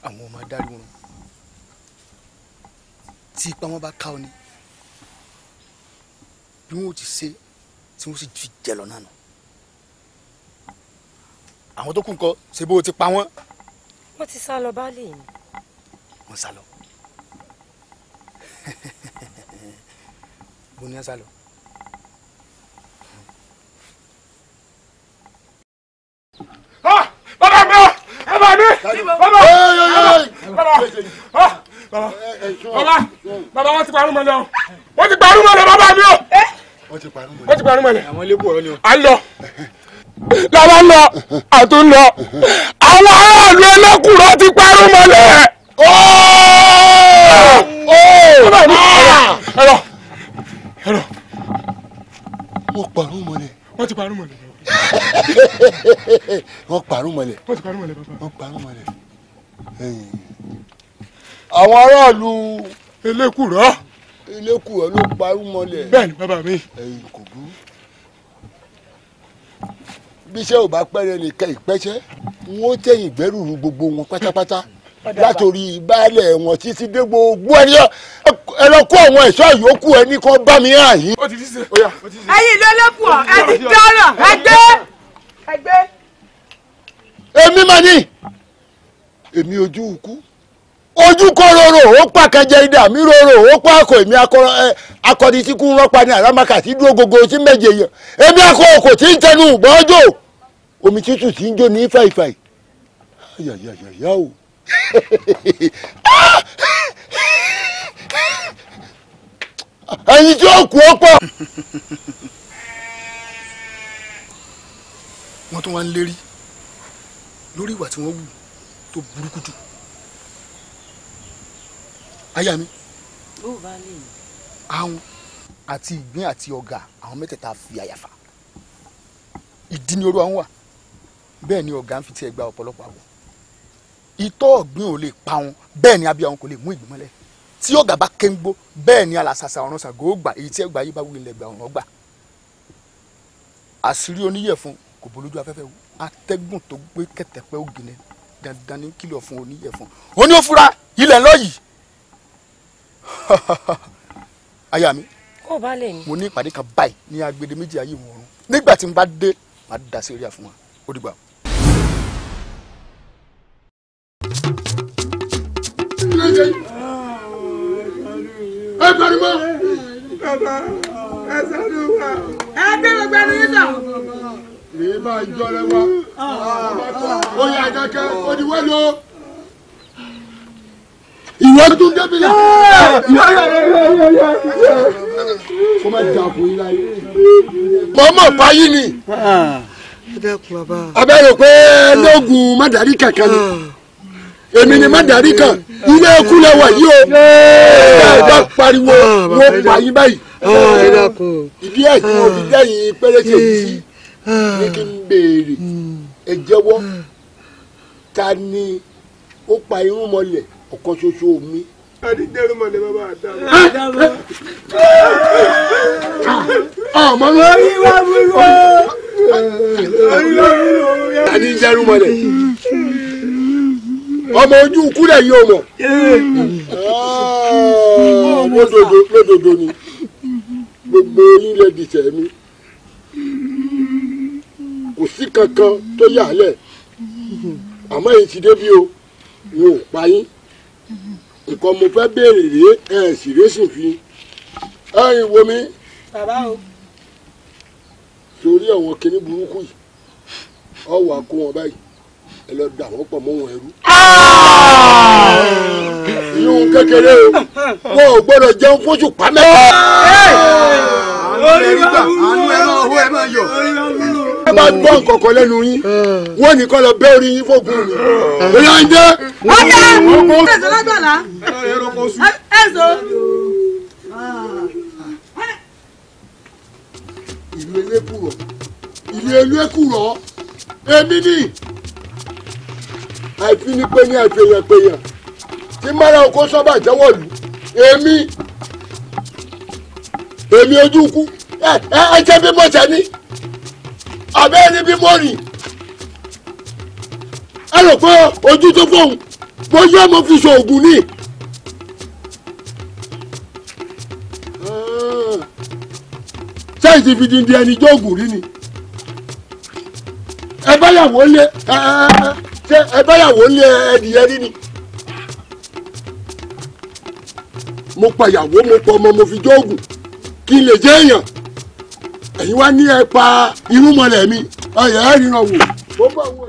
Àwọn ọmọ adarí wọn tí ipa wọn bá ká ọ ní bí wọn ò ti ṣe tí wọn sì fi jẹ lọ náà nù. Àwọn tó kù ńkọ́ ṣe bó o ti pa wọn. wọ́n ti sá lọ baálé mi. Wọ́n sá lọ. Bó ni wọ́n sá lọ. Bàbá wọn ti parun mọ́ lọ. Wọ́n ti parun mọ́ lọ bàbá mi o. Wọ́n ti parun mọ́ lọ. Àwọn ilé kù ọ̀rọ̀ ni o. À ń lọ. Làwọn ń lọ. Àtún lọ. Àwọn aráàlú ẹlẹ́kùnrin ti parun mọ́ lọ. Ẹ̀rọ. Wọ́n parun mọ́ lọ. Wọ́n ti parun mọ́ lọ. Wọ́n parun mọ́ lọ. Wọ́n ti parun mọ́ lọ bàbá. Wọ́n parun mọ́ lọ. Àwọn aráàlú Elékùrọ́ ló parun mọ́ lọ. Bẹ́ẹ̀ni bàbá mi. Kò burú. Bíṣẹ́ ò bá pẹ́rẹ́ nìkan ìpẹ́ṣẹ́ wọ́n tẹ̀yìn gbẹ́rù gbogbo wọn pátápátá látòrí baálẹ̀ wọn títí dé gbogbo ẹni ẹ lọ kó àwọn ẹ̀ṣọ́ ìyókù ẹ ní kán bá mi hàn yín. Ó ti fi ṣe. ẹ̀yin ló lókun ọ ẹ ti dọ́rọ̀ ẹgbẹ́. Èmi mà ní èmi ojú ikú ojú kọ roro ó pàkẹjẹ idà mi roro ó pàkọ èmi akọni tí kú rọpa ní àràmàkà tí dúró gbogbo tí méje yẹn èmi akọ òkò tí ń tẹnu ìgbọ́njò omi tútù tí ń jó ní fàìfàì yàyàyàyà o. ẹyin tí ó kú ó pọ̀. Wọ́n tún wá ń lérí lórí ìwà tí wọ́n wù tó burúkú jù. Aya mi. Ó bá lè ní. Àwọn àti ìgbín àti ọ̀gà àwọn mẹ́tẹ̀ẹ̀ta fi àyàfà. Ìdí ni orú àwọn wà. Bẹ́ẹ̀ ni ọ̀gá ń fi tiẹ̀ gba ọ̀pọ̀lọpọ̀ àwọ̀. Ìtọ́ ọ̀gbìn ò lè pa wọn bẹ́ẹ̀ ni abíyá wọn kò lè mú ìgbín mọ́lẹ̀. Tí ọ̀gá bá kéńgbó bẹ́ẹ̀ ni alàsàsà ọ̀run Ṣàngó gbà èyí tí ẹgbàá yìí bá wí ilẹ̀ gbà ọ̀run gbà. Àṣírí oníyẹ̀fun kò bolójú afẹ́fẹ́ wò. Atẹ́gùn tó gbé kẹ̀tẹ̀pẹ́ ògìnẹ dandan ní kìlọ̀ fún oníyẹ̀fun. Ó ní ó fura ilẹ̀ lọ́yìí. Aya mi. Ó bá lè ní. Mo ní ìpàdé kan báyìí ní agbede méjì ayé wọn ọ̀run. Nígbà tí n bá dé màá dá sí eré àfún wa. Ó dìgbà. Ẹ pariwo. Bàbá ẹ ṣàánú wa. Ẹ gbé gbogbo ẹni yín sàn. Mi máa ń jọrẹ wa. Ó yà kẹ́kẹ́ oníwẹ́ lọ. Ìwọ tún débi la. Kó má jà fún yín láyé. Mọ̀ọ́mọ̀ báyìí ni. Abẹ́ rò pé lóògùn mádàrí kankan ni. Èmi ni mádàrí kan. Ilé ikú lẹ́wọ̀ yìí o. Ẹ bá pariwo wọ́n pa yín báyìí. Ìdí ẹ̀ tí mo fi dẹ́yìn péréte yìí sí ní kí n béèrè ẹ jẹ́wọ́ ta ni ó pa irun mọ́lẹ̀ ọ̀kan ṣoṣo mi. adídẹ́rù mọ̀lẹ́ bàbá àdàmọ́. ọmọ mi. orí wa burú o. adídẹ́rù mọ̀lẹ̀ ọmọ ojú kúlẹ̀ yìí o mọ̀. lódodo ni gbogbo ilẹ̀ dìtẹ̀ mi kò sí kankan tó yà á lẹ̀ àmọ́ èyí ti débi o mi ò pa yín nǹkan mo fẹ́ béèrè rèé ẹ̀ sì rẹ́sìn fi ẹ̀yin wo mi. bàbá o. sórí àwọn kinní burúkú yìí ọ wà kó wọn báyìí ẹ lọ dà wọ́n pọ̀ mọ́ wọn ẹrú. yíyún kékeré o wọn ò gbọ́dọ̀ jẹun fóṣù pamẹ́. orí wa àánú ẹ máa hó ẹ máa yọ. ẹ bá gbọ́ nǹkan kan lẹ́nu yín wọ́n nìkan lọ bẹ́ orí yín fóògùn mi. ìyá ń jẹ́. ọjà ẹ̀sọ́ lágbàlá ẹ̀sọ́. ìlú elékùrọ̀ ìlú elékùrọ̀ èmi ni àìfinipe ní àìfèyànpèyàn tí mara oko sọ́bà jẹ́wọ́ lù èmi ojú kú ẹ jẹ́ bí mo jẹ́ ní àbẹ́ ẹni bí mo rìn ẹ rò pé ojú tó fóun mo yọ mo fi ṣoògùn ní. sẹ́yìn ti fi dindi ẹni jóògùn rí ni ẹ báyàwó lé ẹ báyàwó lé ẹdìyẹ rí ni. mo pàyàwó mo pọ ọmọ mo fi jóògùn kí n lè jẹ́ èèyàn ẹ̀yin wá ní ẹ pa irúnmọlẹ̀ mi ọyẹ ẹ ríran wò. mo bá wọ.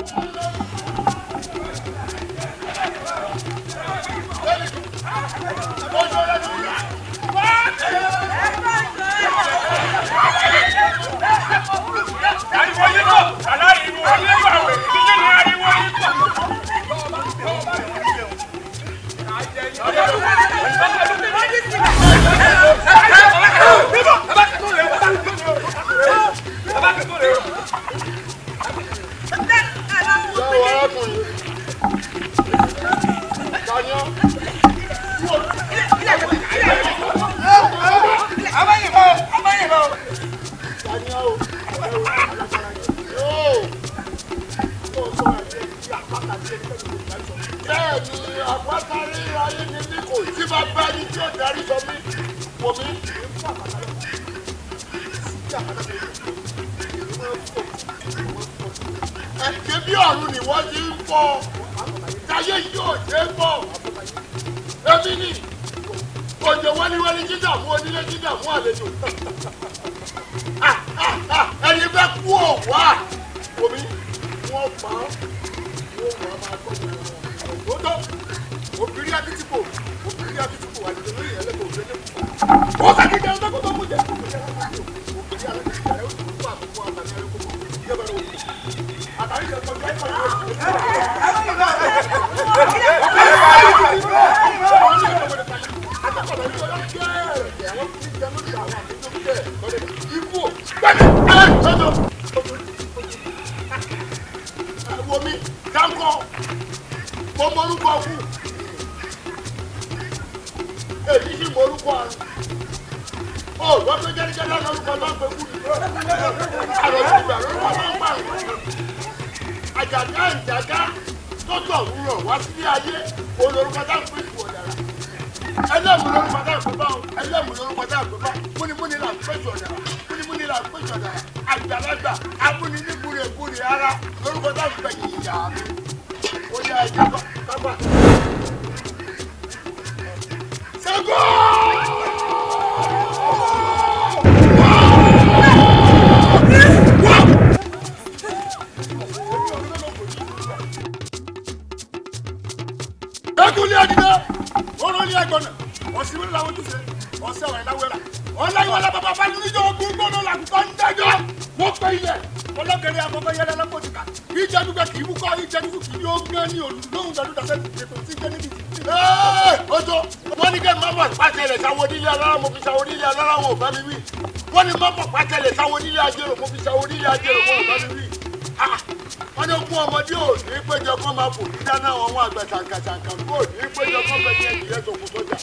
wọ́n ní ogún ọmọdé ò ní péjọ kán máa fò ní dáná àwọn àgbẹ̀ ṣàǹkàṣàǹkà kó ní péjọ kán fẹ́ yẹ ìyẹn sòkò sójà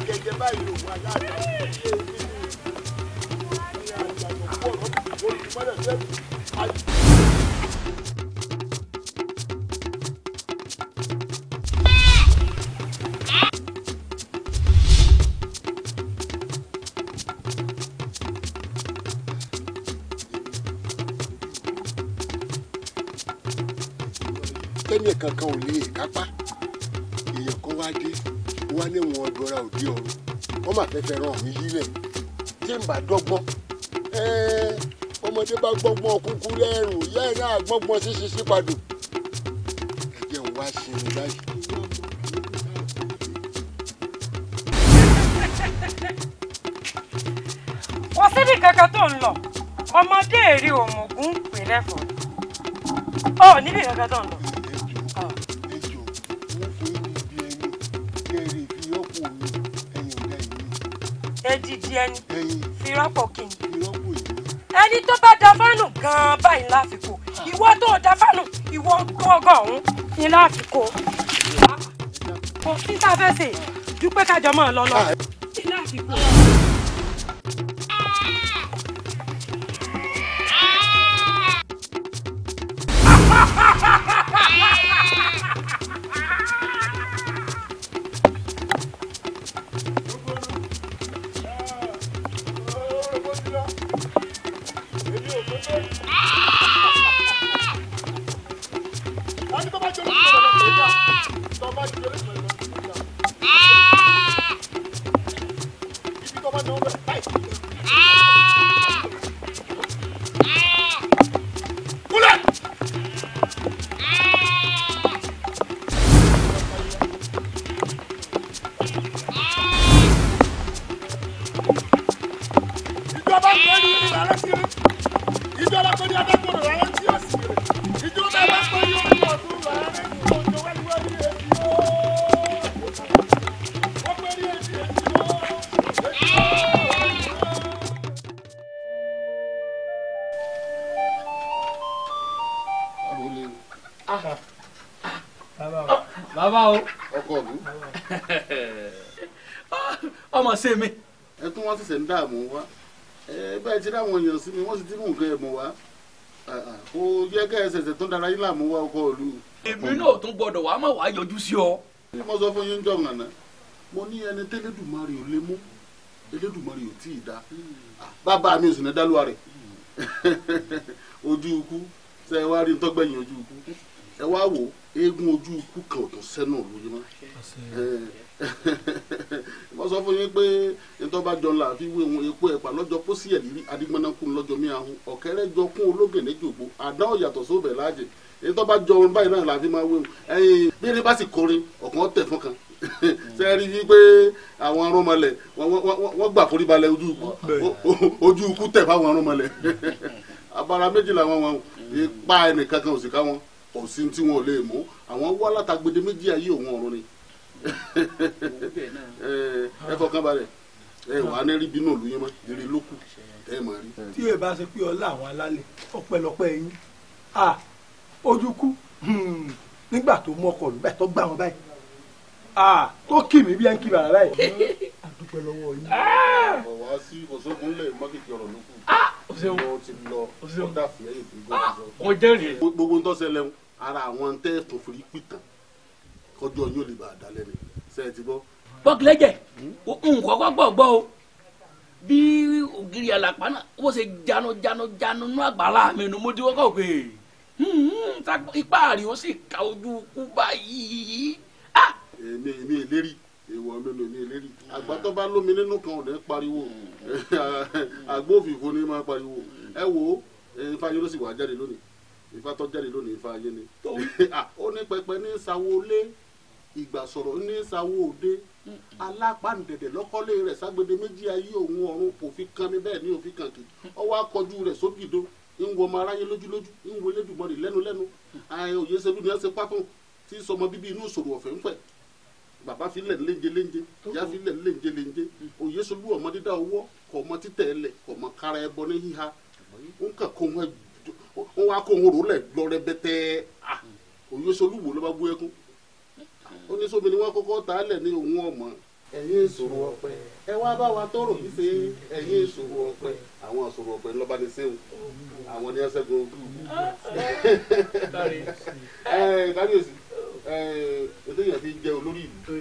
gẹ́gẹ́ báyìí lòun aláàdá tẹ́lẹ̀ kankan ò lè kápá èèyàn kan wá dé wá ní wọn ọdọọra òde ọ̀run wọ́n máa fẹ́ fẹ́ràn mi yílẹ̀ tí n bá dọ́gbọ́n ọmọdé bá gbọ́gbọ́n kúkú lẹ́rùn ìyá ẹ̀ náà gbọ́gbọ́n ṣíṣe sípadò ẹ jẹ́ n wá ṣe ní báyìí. kò síbi kankan tó ń lọ ọmọdé èrè òmùgún pè lẹ́fọ̀ọ́ ọ níbi kankan tó ń lọ. Èdìdì ẹni fi rọ́pò kìnnì ẹni tó bá da fánù gan-an báyìí láfikò ìwọ tó da fánù ìwọ gọ́gọ́ ọ̀hún ni láfikò kò sí sáfẹ́sẹ̀ dúpẹ́ kájọ mọ́ ọ lọ́lọ́ ní láfikò. bàbá o. ọkọ mi. ọmọ ṣe mi. ẹ tún wọn ṣẹ̀ṣẹ̀ ń dààmú wa bẹ́ẹ̀ ti dáwọn èèyàn sí mi wọ́n sì ti mú nǹkan ẹ̀ mọ̀ wá kò yẹ kẹ́ ẹ ṣẹ̀ṣẹ̀ tó dára yín láàmú wa ọkọ òlu. èmi náà tún gbọ́dọ̀ wàá má wàá yọjú sí ọ. bí mo sọ fún yín jọ nànà mo ní ẹni tẹ́lẹ̀dùmarè ò lè mú Elédùmarè ò tí ì dá bàbá mi ò sì ní dálúwa rẹ̀ ojú ikú ṣe wá rí tọ́gbẹ̀yìn ojú ikú ẹ wá wò eégún ojú ikú kan ò tún sẹ́nà lóye mọ́ mo sọ fún yín pé nítorí bá jọ ńlá fi wé wọn epo ẹ̀pà lọ́jọ́ pósí ẹ̀ lírí adigbọ́nàkùn lọ́jọ́ mi àhún ọ̀kẹ́rẹ́ jọ kún ológèné jògbó àdá ọ̀yàtọ̀ sóbẹ̀ láàjẹ̀ nítorí bá jọ wọn báyìí náà la fi máa wé wọn ẹ̀yìn bí ẹni bá sì kọrin ọ̀kan tẹ̀ fún kan ṣe é rí i pé àwọn arúnmọlẹ̀ wọ́n gbà forí balẹ̀ ojú ikú tẹ̀ fáwọn arúnmọlẹ̀ abara méjì làwọn wọn ipa ẹnìkankan ò sì ká wọn kò sí tí wọn ò lè mú àwọn wá látagbede méjì ayé òun ọ̀run ni ẹ fọkàn balẹ̀ ẹ wà á ní rí bínú òlu yín mọ́ eré ló kù ẹ mọ̀ rí. tí ẹ bá ṣe pé ọlá àwọn alálẹ̀ ọpẹ́lọpẹ́ yín ojú kú nígbà tó mú ọkọ lù báyìí tó gbà wọn báyìí tó kì mí bí ẹ ń kí bàrà báyìí àdúpẹ́ lọ́wọ́ yín. ọ̀wá sí òṣogbo ńlẹ̀ mákìtì ọ̀rọ̀ ló kù ó ti lọ ó dà fún ẹ̀yìn fún mo jẹ́rìí. gbogbo ń tọ́sẹ̀ lẹ́hún ara àwọn tẹ́ tó fi pìtàn kọjú ọyún ò lè bá a dalẹ̀ ni ṣe é ti gbọ́. bọ́kìlẹ́jẹ̀ nǹkan kọ́kọ́ gbọ́ o bí ògiri àlàpà náà ó ṣe jánu nú àgbàlá mi ni mo ti wọ́kọ̀ pé ipá àrí ó sì ka ojú kú báyìí. èmi ìlérí èèwọ̀ mélòó ní ìlérí àgbàtọ́ bá lómi nínú kan ò ní pariwo àgbófìfo ní máa pariwo ẹ wo ifá yẹn ló sì wà jáde lónìí ifá tó jáde lónìí ifá yẹn ni ó ní pẹpẹ ní sawo lé ìgbà sọ̀rọ̀ ní sawo òde alápàǹdẹ̀dẹ̀ lọ́kọ́lé rẹ̀ ságbede méjì ayé òun ọ̀run kò fi kan mi bẹ́ẹ̀ ní òfin kan kì ọwọ́ akọjú rẹ̀ sóbìdó ń wọ ọmọ aráyé lójúlójú ń wo Elédùmarè lẹ́nu òye ṣerú ni ẹ ṣe pákó tí sọmọ bíbí inú ìṣòro ọ̀fẹ́ ń fẹ̀ bàbá filẹ̀ léńjé ìyá filẹ̀ léńjé òye ṣolú ọmọ dídá owó kọ̀ ọmọ títẹ̀ ẹlẹ̀ kọ̀ ọmọ kára ẹbọ ní híha ń kàn kó wọn wọ́n wá kó òun rò lẹ̀ lọ rẹpẹtẹ òye solúwo ló bá gbé ẹkún ó ní sómi ni wọ́n kọ́kọ́ ta á lẹ̀ ní òun ọmọ ẹ̀yin ìṣòro ọ̀pẹ ẹ wá bá wa tọrọ yìí ṣe ẹ̀yin ìṣòro ọ̀pẹ àwọn ìṣòro ọ̀pẹ ńlọba ní sẹ́wọ̀n àwọn ní ẹsẹ̀gun ojú kábíyèsí ètò yẹn fi jẹ olórí ìlú.